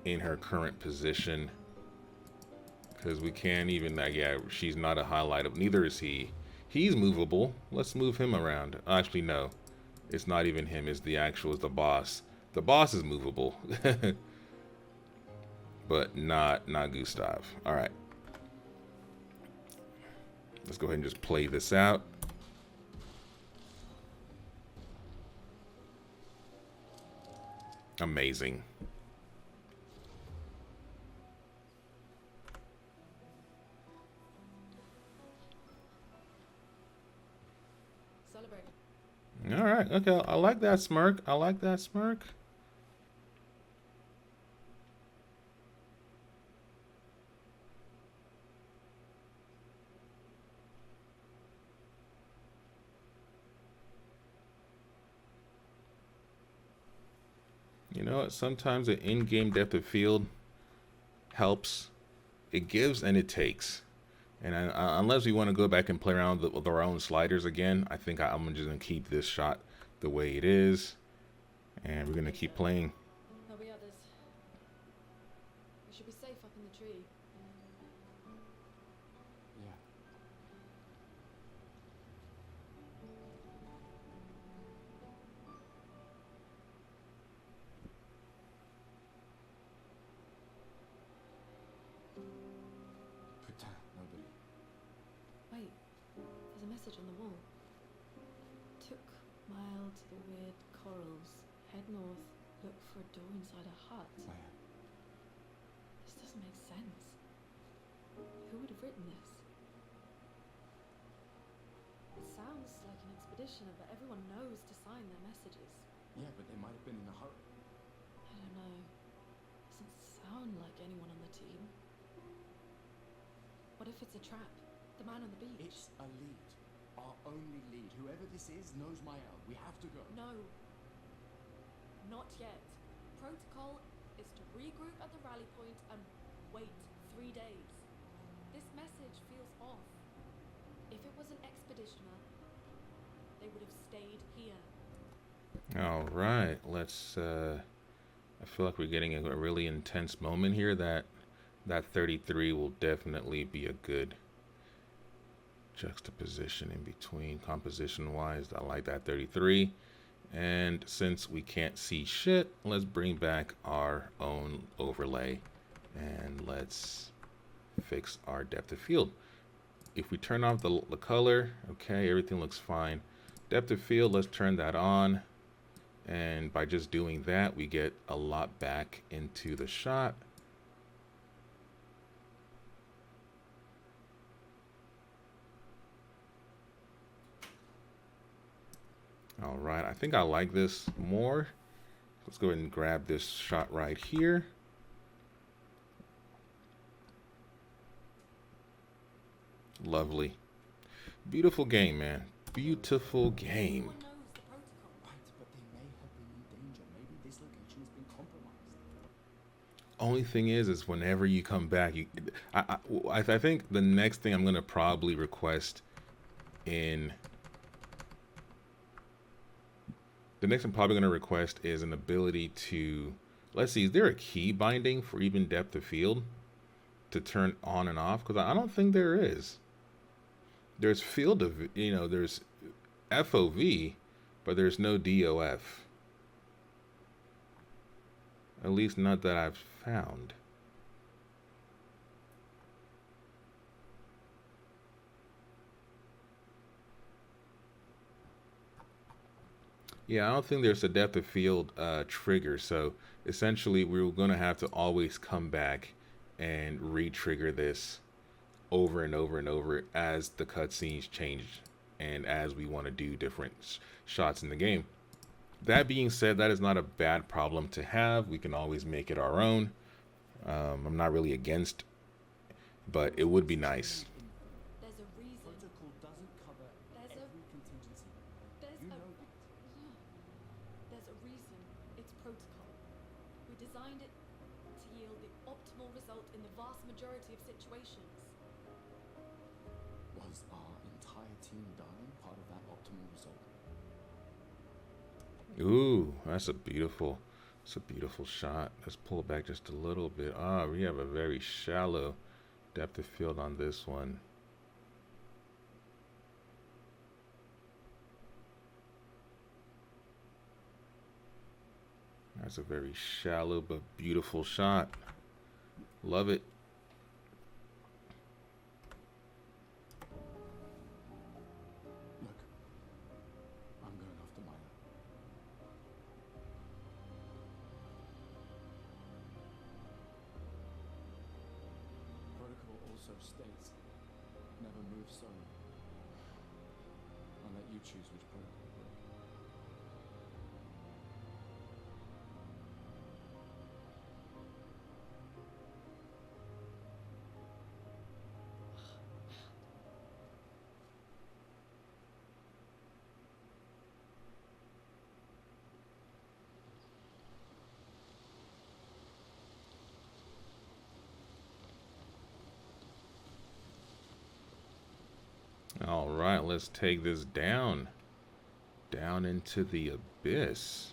her current position. Because we can't even, yeah, she's not a highlight of, neither is he. He's movable. Let's move him around. Actually, no. It's not even him, it's the boss. The boss is movable. But not Gustav. Alright. Let's go ahead and just play this out. Amazing. Celebrate. All right. Okay. I like that smirk. I like that smirk. You know what? Sometimes the in-game depth of field helps. It gives and it takes. And unless we want to go back and play around with our own sliders again, I think I'm just going to keep this shot the way it is. And we're going to keep playing. There'll be others. We should be safe up in the tree. Yeah. Putain, nobody. Wait, there's a message on the wall. Took mile to the weird corals. Head north, look for a door inside a hut. Oh, yeah. This doesn't make sense. Who would have written this? It sounds like an expeditioner, but everyone knows to sign their messages. Yeah, but they might have been in a hurry. I don't know. Doesn't sound like anyone on the team. What if it's a trap? The man on the beach? It's a lead. Our only lead. Whoever this is knows Mael. We have to go. No. Not yet. Protocol is to regroup at the rally point and wait 3 days. This message feels off. If it was an expeditioner, they would have stayed here. All right. Let's, I feel like we're getting a really intense moment here. That 33 will definitely be a good juxtaposition in between composition wise. I like that 33. And since we can't see shit, let's bring back our own overlay and let's fix our depth of field. If we turn off the color, okay, everything looks fine. Depth of field, let's turn that on. And by just doing that, we get a lot back into the shot. All right, I think I like this more. Let's go ahead and grab this shot right here. Lovely. Beautiful game, man. Beautiful game. Everyone knows the protocol. Right, but they may have been in danger. Maybe this location has been compromised. Only thing is whenever you come back, I think the next thing I'm going to probably request in... The next I'm probably going to request is an ability to... Let's see, is there a key binding for even depth of field to turn on and off? Because I don't think there is. There's field of, there's FOV, but there's no DOF. At least not that I've found. Yeah, I don't think there's a depth of field trigger. So essentially, we're going to have to always come back and re-trigger this over and over and over as the cutscenes change and as we want to do different shots in the game. That being said, that is not a bad problem to have. We can always make it our own. I'm not really against, but it would be nice. There's a reason. Protocol doesn't cover There's every contingency. There's You a know that. there's a reason. It's protocol. We designed it to yield the optimal result in the vast majority of situations. Was our entire team dying part of that optimal result? Ooh, that's a beautiful shot. Let's pull it back just a little bit. Ah, we have a very shallow depth of field on this one. That's a very shallow but beautiful shot. Love it. Look, I'm going after Maya. Protocol also states, never move solo. I'll let you choose which protocol to break. All right, let's take this down into the abyss.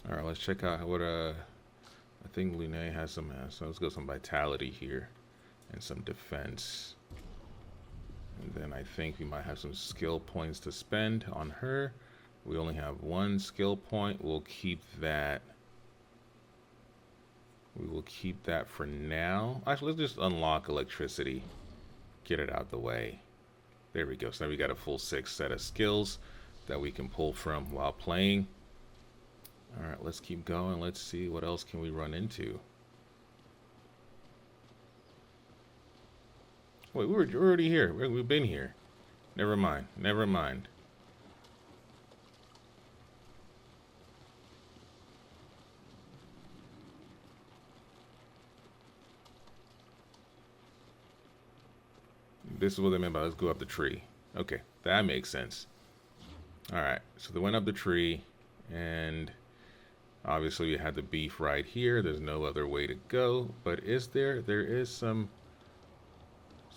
All right, let's check out what I think Lune has some. So let's go some vitality here and some defense. And then I think we might have some skill points to spend on her. We only have one skill point. We'll keep that. We will keep that for now. Actually, let's just unlock electricity. Get it out the way. There we go. So now we got a full 6 set of skills that we can pull from while playing. All right, let's keep going. Let's see what else can we run into. Wait, we're already here. We've been here. Never mind. Never mind. This is what they meant by let's go up the tree. Okay, that makes sense. All right, so they went up the tree, and Obviously, we had the beef right here. There's no other way to go. But is there? There is some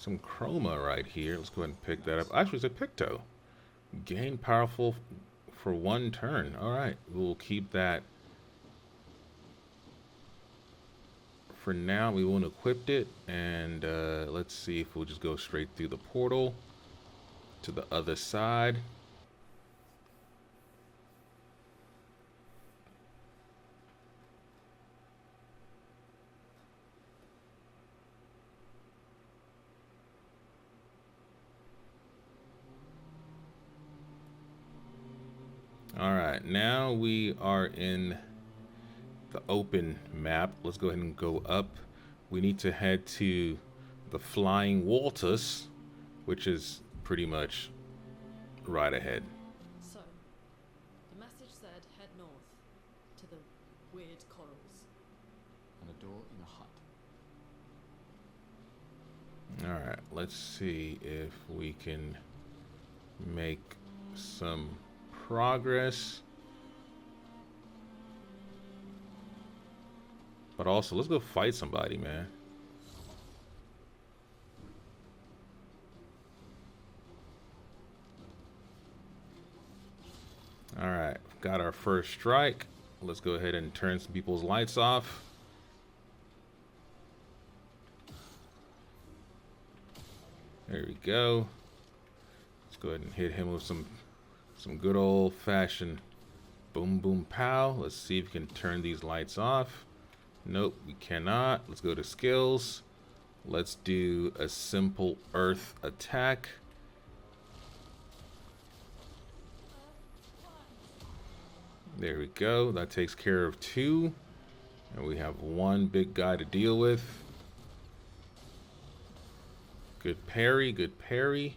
chroma right here. Let's go ahead and pick that up. Actually, it's a picto. Gain powerful for 1 turn. All right, we'll keep that. For now, we won't equip it, and let's see if we'll just go straight through the portal to the other side. All right, now we are in the open map. Let's go ahead and go up. We need to head to the Flying Waltus, which is pretty much right ahead. So, the message said head north to the weird corals. And a door in a hut. All right, let's see if we can make some progress. But also, let's go fight somebody, man. All right, got our first strike. Let's go ahead and turn some people's lights off. There we go. Let's go ahead and hit him with some good old-fashioned boom boom pow. Let's see if we can turn these lights off. Nope, we cannot. Let's go to skills. Let's do a simple earth attack. There we go. That takes care of 2. And we have 1 big guy to deal with. Good parry, good parry.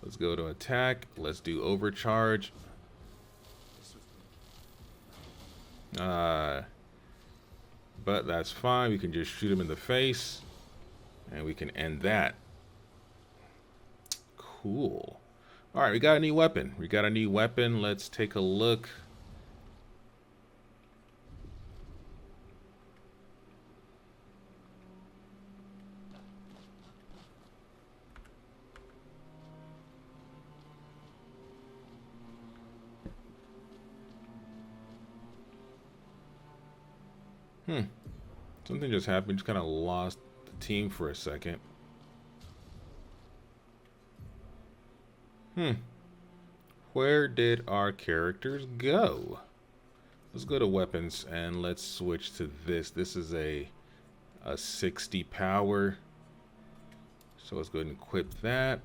Let's go to attack. Let's do overcharge. But that's fine. We can just shoot him in the face. And we can end that. Cool. Alright, we got a new weapon. We got a new weapon. Let's take a look. Something just happened. Just kind of lost the team for a second. Where did our characters go? Let's go to weapons and let's switch to this. This is a 60 power. So let's go ahead and equip that.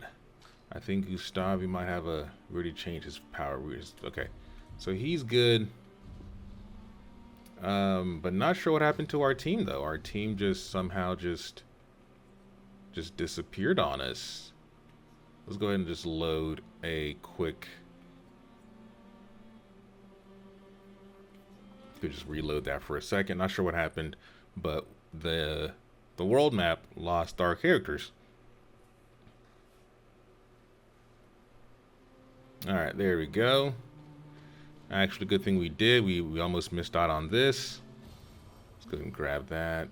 I think Gustav, he might have already changed his power. Okay, so he's good. But not sure what happened to our team though. Our team just somehow just disappeared on us. Let's go ahead and just load a quick. Could just reload that for a second. Not sure what happened, but the world map lost our characters. All right, there we go. Actually, good thing we did. We almost missed out on this. Let's go ahead and grab that.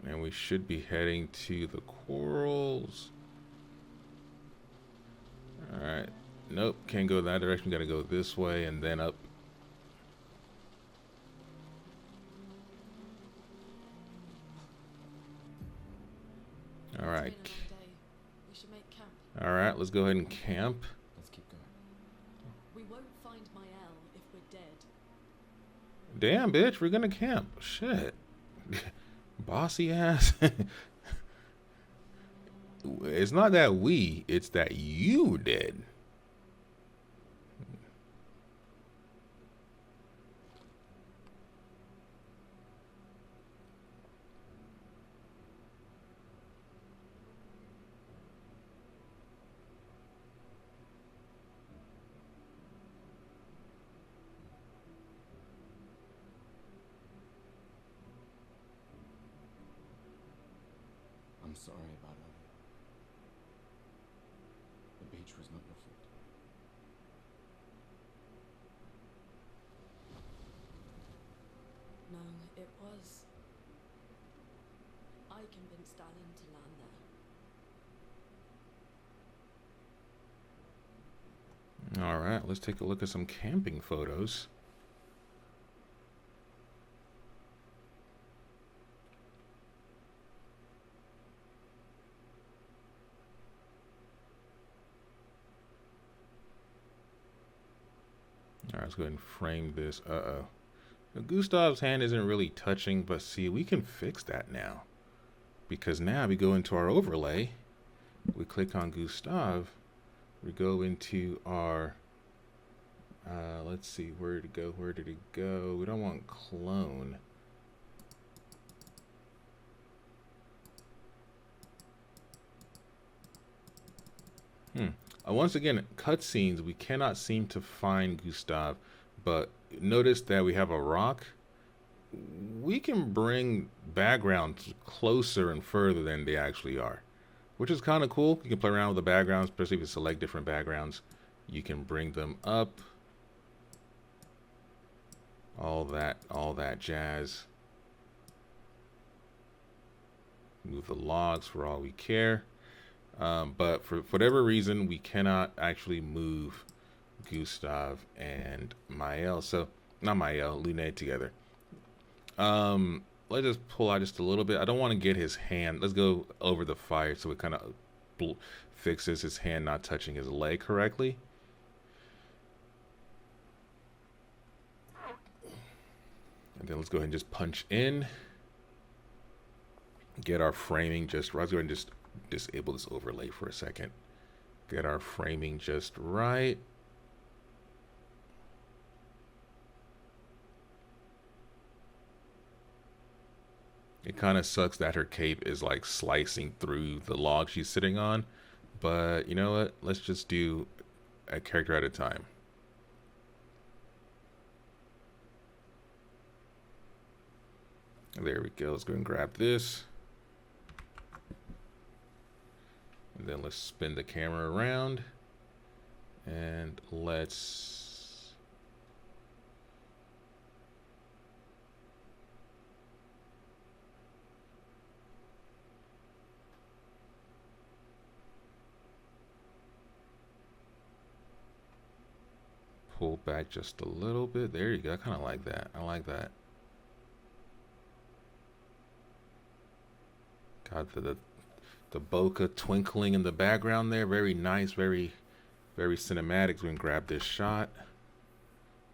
And we should be heading to the corals. Alright. Nope, can't go that direction. Gotta go this way and then up. Alright. Alright, let's go ahead and camp. Let's keep going. We won't find my L if we're dead. Damn, bitch, we're gonna camp. Shit. Bossy ass. It's not that it's that you did. I'm sorry about earlier. The beach was not your fault. It was. I convinced Alan to land there. All right, let's take a look at some camping photos. All right, let's go ahead and frame this. Uh-oh. Now, Gustav's hand isn't really touching, but see, we can fix that now. Because now we go into our overlay, we click on Gustav, we go into our, let's see, where did it go? We don't want clone. Once again, cutscenes, we cannot seem to find Gustav, but notice that we have a rock. We can bring backgrounds closer and further than they actually are, which is kind of cool. You can play around with the backgrounds, especially if you select different backgrounds. You can bring them up, all that jazz. Move the logs for all we care. But for whatever reason, we cannot actually move Gustav and Mael. So, not Mael, Lune together. Let's just pull out just a little bit. I don't want to get his hand. Let's go over the fire so it kind of fixes his hand not touching his leg correctly. And then let's go ahead and just punch in. Get our framing just right. Let's go ahead and just disable this overlay for a second. Get our framing just right. It kind of sucks that her cape is like slicing through the log she's sitting on, but you know what? Let's just do a character at a time. There we go. Let's go and grab this. And then let's spin the camera around. And let's pull back just a little bit. There you go. I kind of like that. I like that. Got the bokeh twinkling in the background there. Very nice. Very cinematic. We can grab this shot.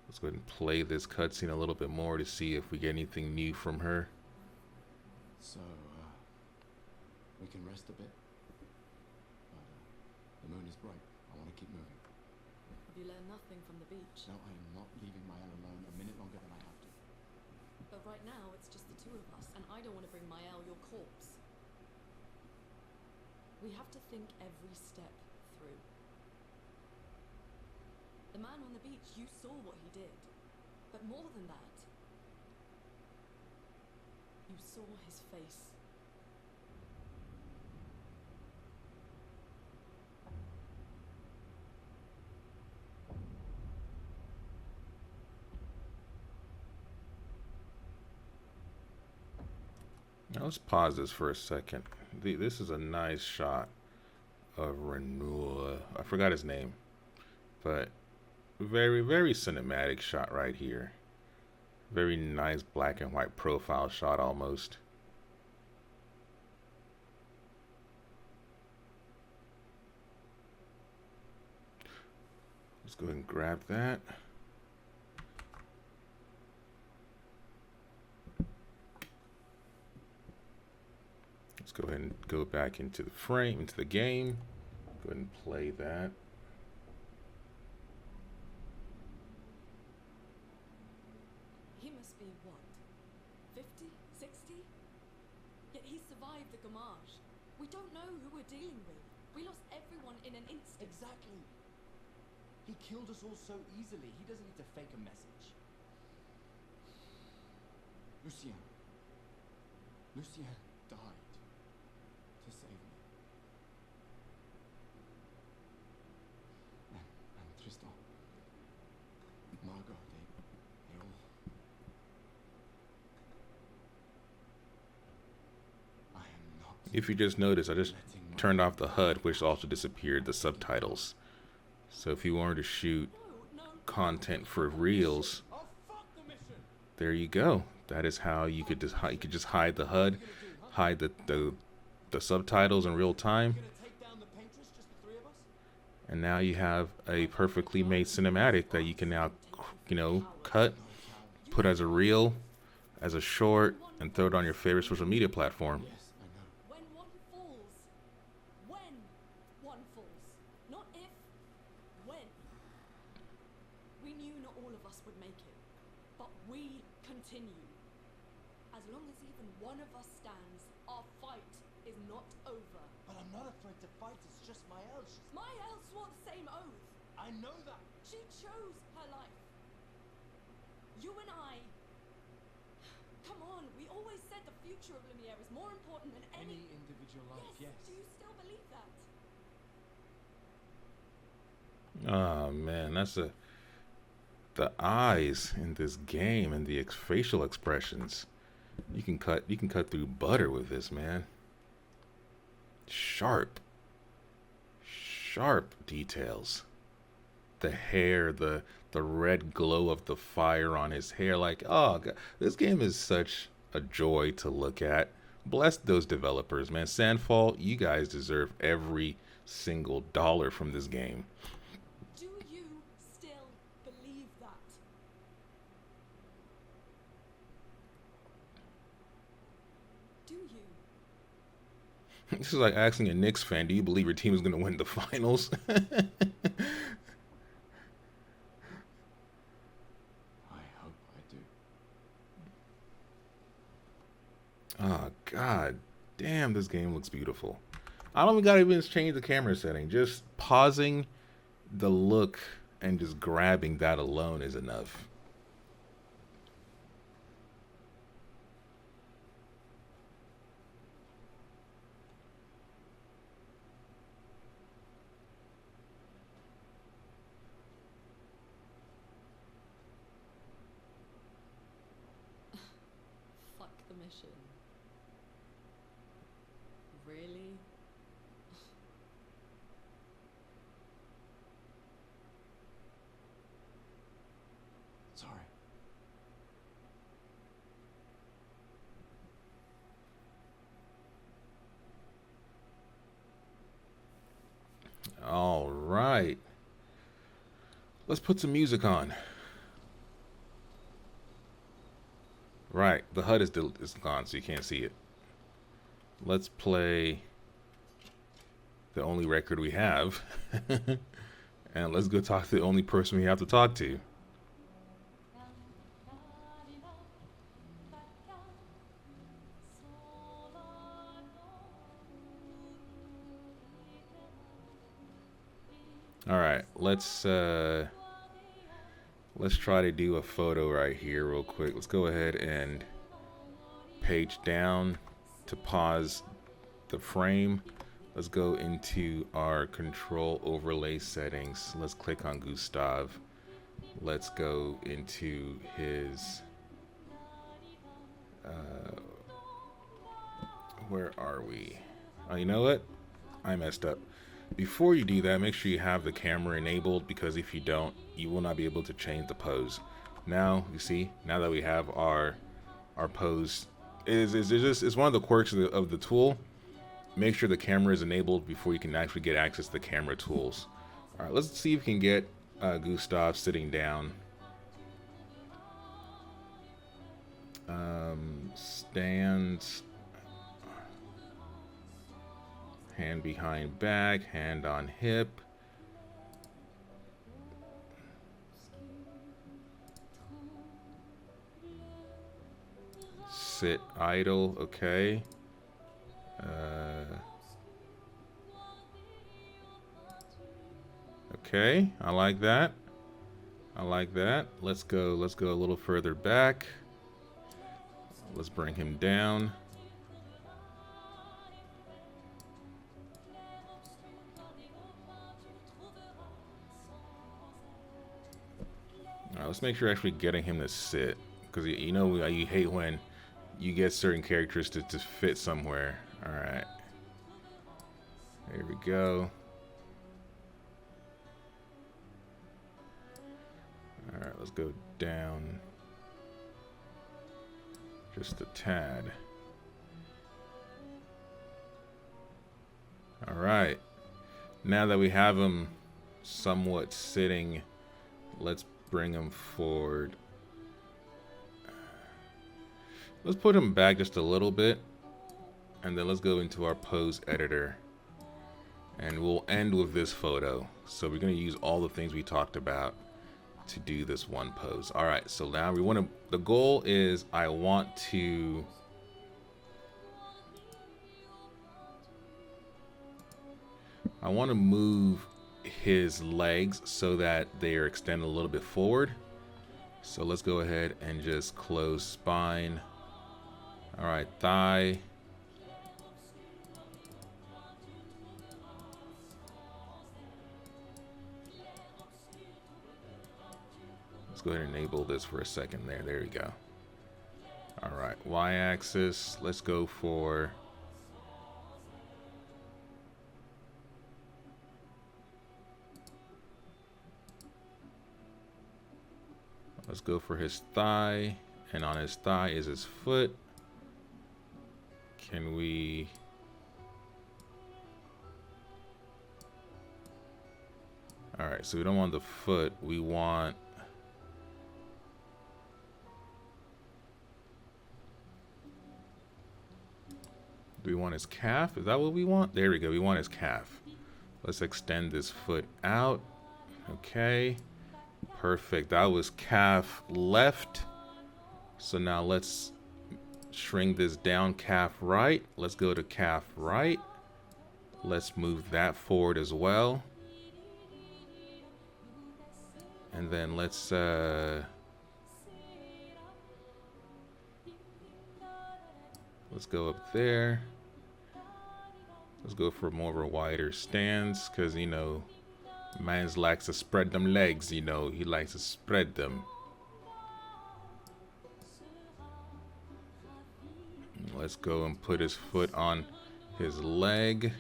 Let's go ahead and play this cutscene a little bit more to see if we get anything new from her. So, we can rest a bit. But, the moon is bright. I want to keep moving. Have you learned nothing from the beach? No, I am not leaving Mael alone a minute longer than I have to. But right now, it's just the two of us, and I don't want to bring Mael your corpse. We have to think every step through. The man on the beach, you saw what he did. But more than that, you saw his face. Now let's pause this for a second. This is a nice shot of Renua. I forgot his name, but very cinematic shot right here. Very nice black and white profile shot almost. Let's go ahead and grab that. Let's go ahead and go back into the frame, into the game. Go ahead and play that. He must be what? 50? 60? Yet he survived the Gamage. We don't know who we're dealing with. We lost everyone in an instant. Exactly. He killed us all so easily. He doesn't need to fake a message. Lucien. Lucien died to save me. And Tristan. Margot, they all... If you just notice, I just turned off the HUD, which also disappeared the subtitles. So if you wanted to shoot content for reels, there you go. That is how you could just hide the HUD, hide the subtitles in real time, and now you have a perfectly made cinematic that you can now, cut, put as a reel, as a short, and throw it on your favorite social media platform. Yes, I know. When one falls. When one falls. Not if. When. We knew not all of us would make it. But we continue. As long as even one of us stands, our fight is not over. But I'm not afraid to fight, it's just my else. My Elle swore the same oath. I know that. She chose her life. You and I. Come on, we always said the future of Lumiere is more important than Any individual life, yes. Do you still believe that? Oh man, that's the eyes in this game and the facial expressions. You can cut through butter with this, man. Sharp details. The hair, the red glow of the fire on his hair. Like, oh God, this game is such a joy to look at. Bless those developers, man. Sandfall, you guys deserve every single dollar from this game. Do you still believe that? Do you? This is like asking a Knicks fan, do you believe your team is going to win the finals? I hope I do. Oh God damn, this game looks beautiful. I don't even gotta even change the camera setting. Just pausing the look and just grabbing that alone is enough. Fuck the mission. Really? Sorry. All right. Let's put some music on. Right, the HUD is gone, so you can't see it. Let's play the only record we have. And let's go talk to the only person we have to talk to. All right, let's try to do a photo right here real quick. Let's go ahead and page down to pause the frame. Let's go into our control overlay settings. Let's click on Gustav. Let's go into his where are we? Oh, you know what? I messed up. Before you do that, make sure you have the camera enabled, because if you don't, you will not be able to change the pose. Now, you see, now that we have our pose, it's one of the quirks of the tool. Make sure the camera is enabled before you can actually get access to the camera tools. All right, let's see if we can get Gustav sitting down. Stands. Hand behind back, hand on hip. Sit idle, okay. Okay, I like that. I like that. Let's go a little further back. Let's bring him down. Let's make sure actually getting him to sit, because you know you hate when you get certain characters to fit somewhere. All right. There we go. All right, let's go down just a tad. All right. Now that we have him somewhat sitting, let's bring him forward. Let's put him back just a little bit, and then let's go into our pose editor, and we'll end with this photo. So we're going to use all the things we talked about to do this one pose. All right, so now we want to, the goal is I want to move his legs so that they are extended a little bit forward. So let's go ahead and just close spine. All right, thigh. Let's go ahead and enable this for a second there. There we go. All right, y-axis. Let's go for his thigh, and on his thigh is his foot. Can we... All right, so we don't want the foot, we want... Do we want his calf? Is that what we want? There we go, we want his calf. Let's extend this foot out. Okay, perfect. That was calf left. So now let's shrink this down, calf right. Let's go to calf right. Let's move that forward as well. And then let's go up there. Let's go for more of a wider stance, because, you know, man's likes to spread them legs, you know, he likes to spread them. Let's go and put his foot on his leg,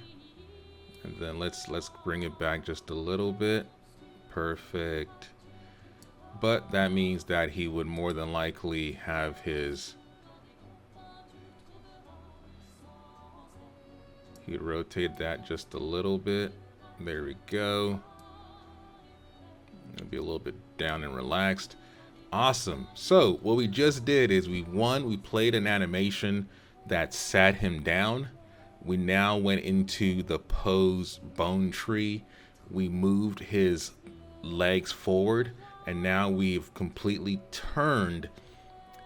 and then let's bring it back just a little bit. Perfect. But that means that he would more than likely have his, he'd rotate that just a little bit. There we go. It'll be a little bit down and relaxed. Awesome. So what we just did is we played an animation that sat him down. We now went into the pose bone tree. We moved his legs forward, and now we've completely turned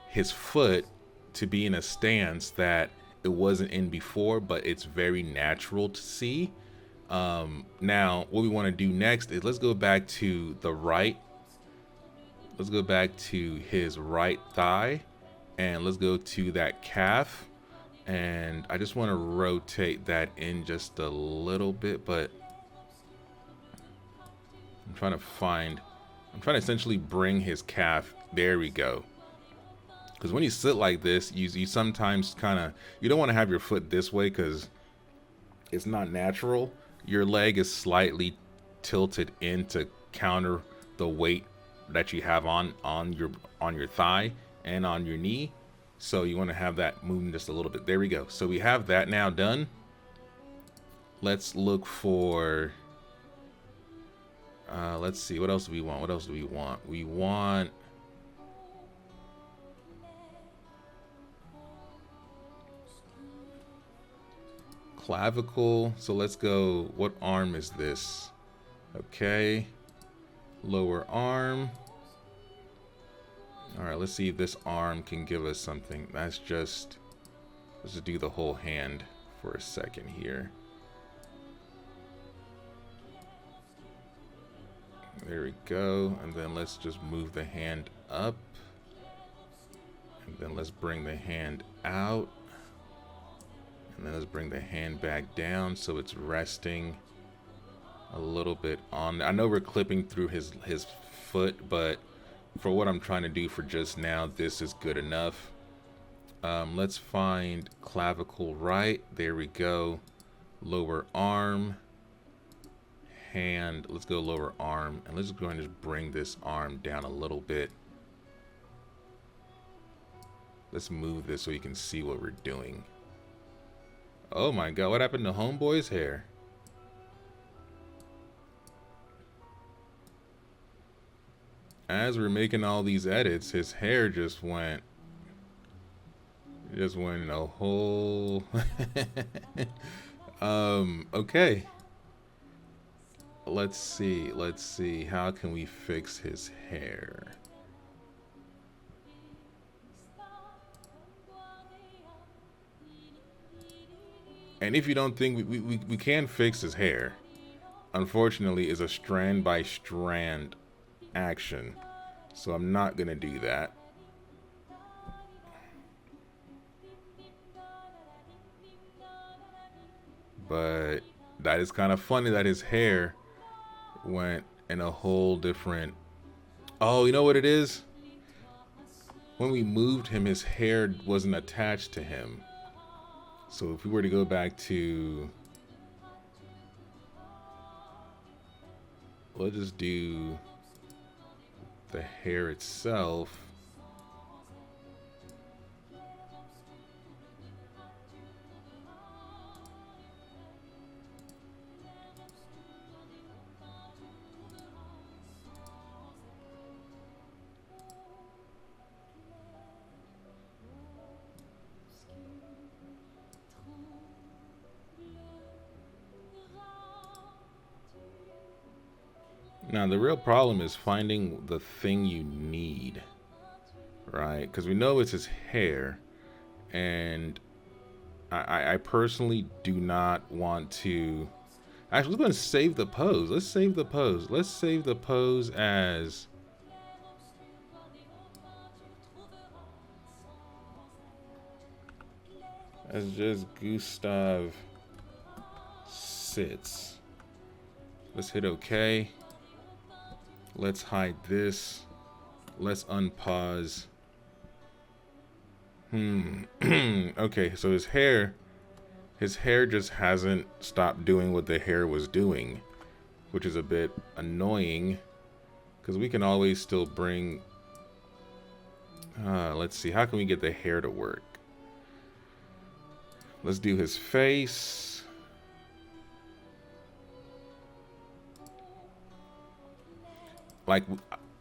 his foot to be in a stance that it wasn't in before, but it's very natural to see. Now what we want to do next is let's go back to the right. Let's go back to his right thigh, and let's go to that calf, and I just want to rotate that in just a little bit, but I'm trying to essentially bring his calf. There we go. Because when you sit like this, you sometimes you don't want to have your foot this way because it's not natural. Your leg is slightly tilted in to counter the weight that you have on your thigh and on your knee. So you want to have that moving just a little bit. There we go. So we have that now done. Let's look for let's see, what else do we want? We want clavicle. So let's go, what arm is this? Okay, lower arm. All right, let's see if this arm can give us something. Let's just do the whole hand for a second here. There we go. And then let's just move the hand up, and then let's bring the hand out, and then let's bring the hand back down so it's resting a little bit on. I know we're clipping through his foot, but for what I'm trying to do for just now, this is good enough. Let's find clavicle right. There we go. lower arm, hand. Let's go lower arm, and let's go and just bring this arm down a little bit. Let's move this so you can see what we're doing. Oh my god, what happened to Homeboy's hair? As we're making all these edits, his hair just went in a whole okay. Let's see, how can we fix his hair? And if you don't think we can fix his hair, unfortunately, is a strand by strand action, so I'm not gonna do that. But that is kind of funny that his hair went in a whole different... Oh, you know what it is? When we moved him, his hair wasn't attached to him. So if we were to go back to... Let's just do the hair itself. Now, the real problem is finding the thing you need, right? Because we know it's his hair, and I personally do not want to... Actually, let's go and save the pose. Let's save the pose. Let's save the pose as... just Gustav sits. Let's hit OK. Let's hide this. Let's unpause. Okay, so his hair just hasn't stopped doing what the hair was doing, which is a bit annoying, because we can always still bring... let's see, how can we get the hair to work? Let's do his face. Like,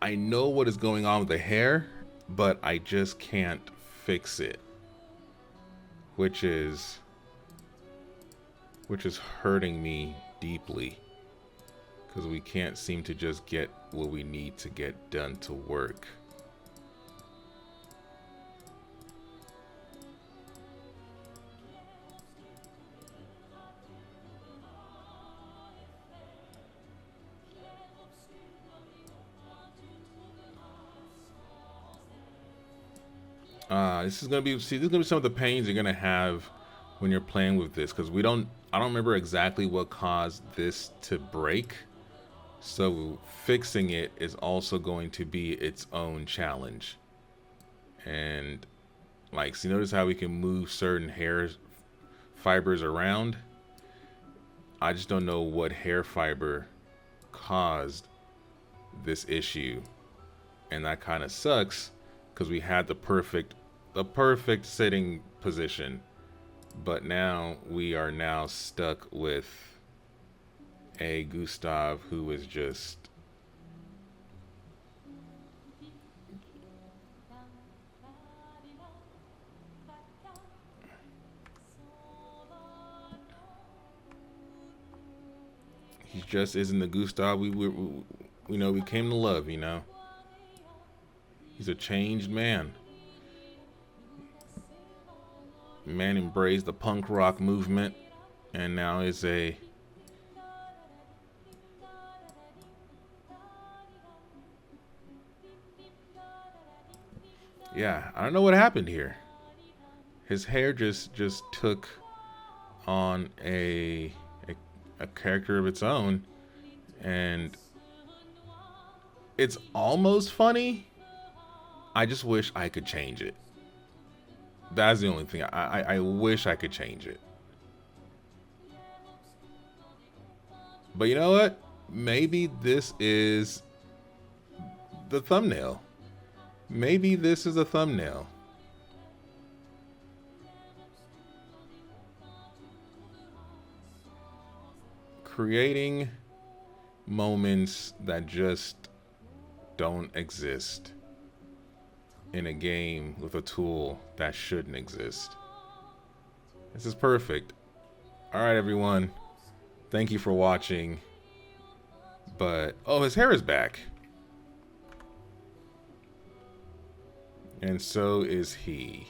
I know what is going on with the hair, but I just can't fix it, which is hurting me deeply, because we can't seem to just get what we need to get done to work. This is gonna be some of the pains you're gonna have when you're playing with this, because I don't remember exactly what caused this to break. So fixing it is also going to be its own challenge. And like, so notice how we can move certain hair fibers around. I just don't know what hair fiber caused this issue, and that kind of sucks, because we had the perfect sitting position, but now we are now stuck with a Gustav who is just he just isn't the Gustav we came to love, you know. He's a changed man. Man embraced the punk rock movement, and now is a... Yeah, I don't know what happened here. His hair just took on a character of its own, and it's almost funny. I just wish I could change it. That's the only thing. I wish I could change it. But you know what? Maybe this is the thumbnail. Maybe this is a thumbnail. Creating moments that just don't exist in a game with a tool that shouldn't exist. This is perfect. All right, everyone. Thank you for watching. But, oh, his hair is back. And so is he.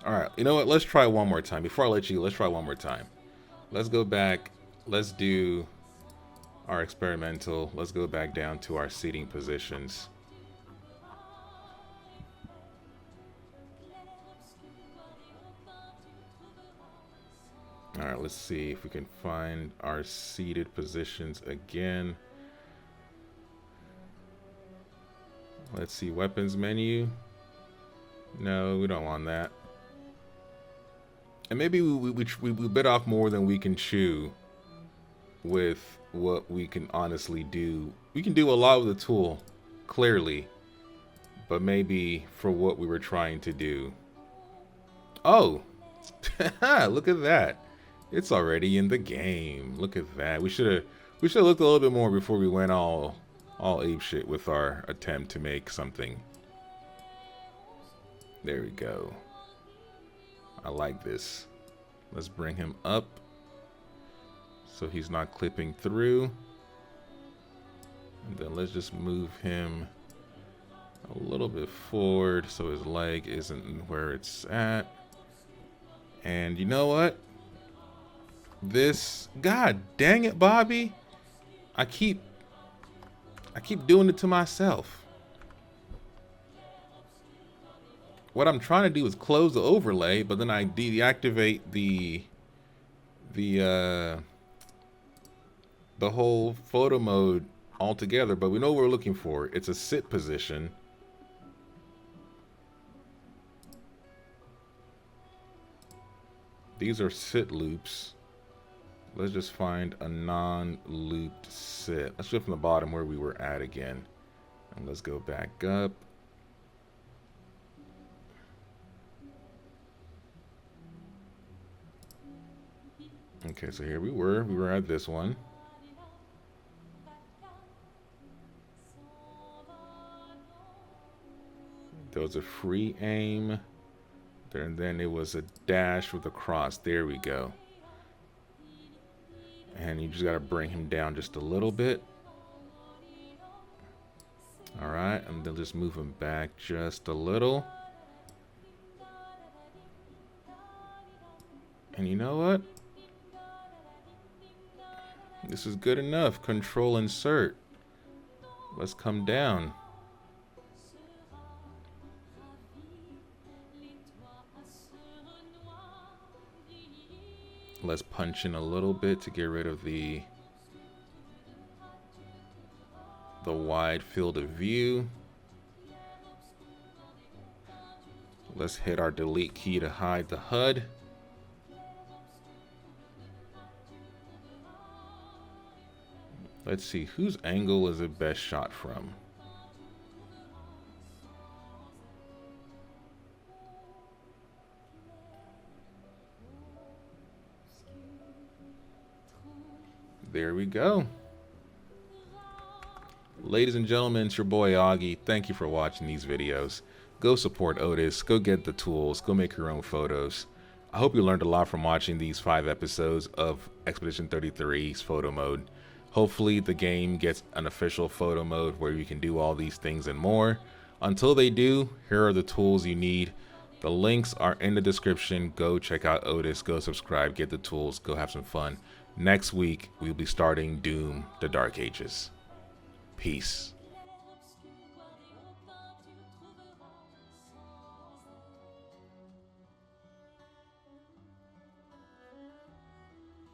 All right, you know what? Let's try one more time. Before I let you, let's try one more time. Let's go back. Let's do our experimental. Let's go back down to our seating positions. All right, let's see if we can find our seated positions again. Let's see, weapons menu. No, we don't want that. And maybe we bit off more than we can chew with what we can honestly do. We can do a lot with the tool, clearly, but maybe for what we were trying to do. Oh, look at that. It's already in the game. Look at that. We should have looked a little bit more before we went all apeshit with our attempt to make something. There we go. I like this. Let's bring him up so he's not clipping through. And then let's just move him a little bit forward so his leg isn't where it's at. And you know what? This, god dang it, Bobby. I keep doing it to myself. What I'm trying to do is close the overlay, but then I deactivate the whole photo mode altogether. But we know what we're looking for. It's a sit position. These are sit loops. Let's just find a non-looped sit. Let's go from the bottom where we were at again. And let's go back up. Okay, so here we were at this one. There was a free aim. And then it was a dash with a cross. There we go. And you just got to bring him down just a little bit. All right, and then just move him back just a little. And you know what? This is good enough. Control insert. Let's come down. Let's punch in a little bit to get rid of the wide field of view. Let's hit our delete key to hide the HUD. Let's see, whose angle is it best shot from? There we go. Ladies and gentlemen, it's your boy Augie. Thank you for watching these videos. Go support Otis. Go get the tools. Go make your own photos. I hope you learned a lot from watching these 5 episodes of Expedition 33's photo mode. Hopefully the game gets an official photo mode where you can do all these things and more. Until they do, here are the tools you need. The links are in the description. Go check out Otis. Go subscribe. Get the tools. Go have some fun. Next week, we'll be starting Doom: The Dark Ages. Peace.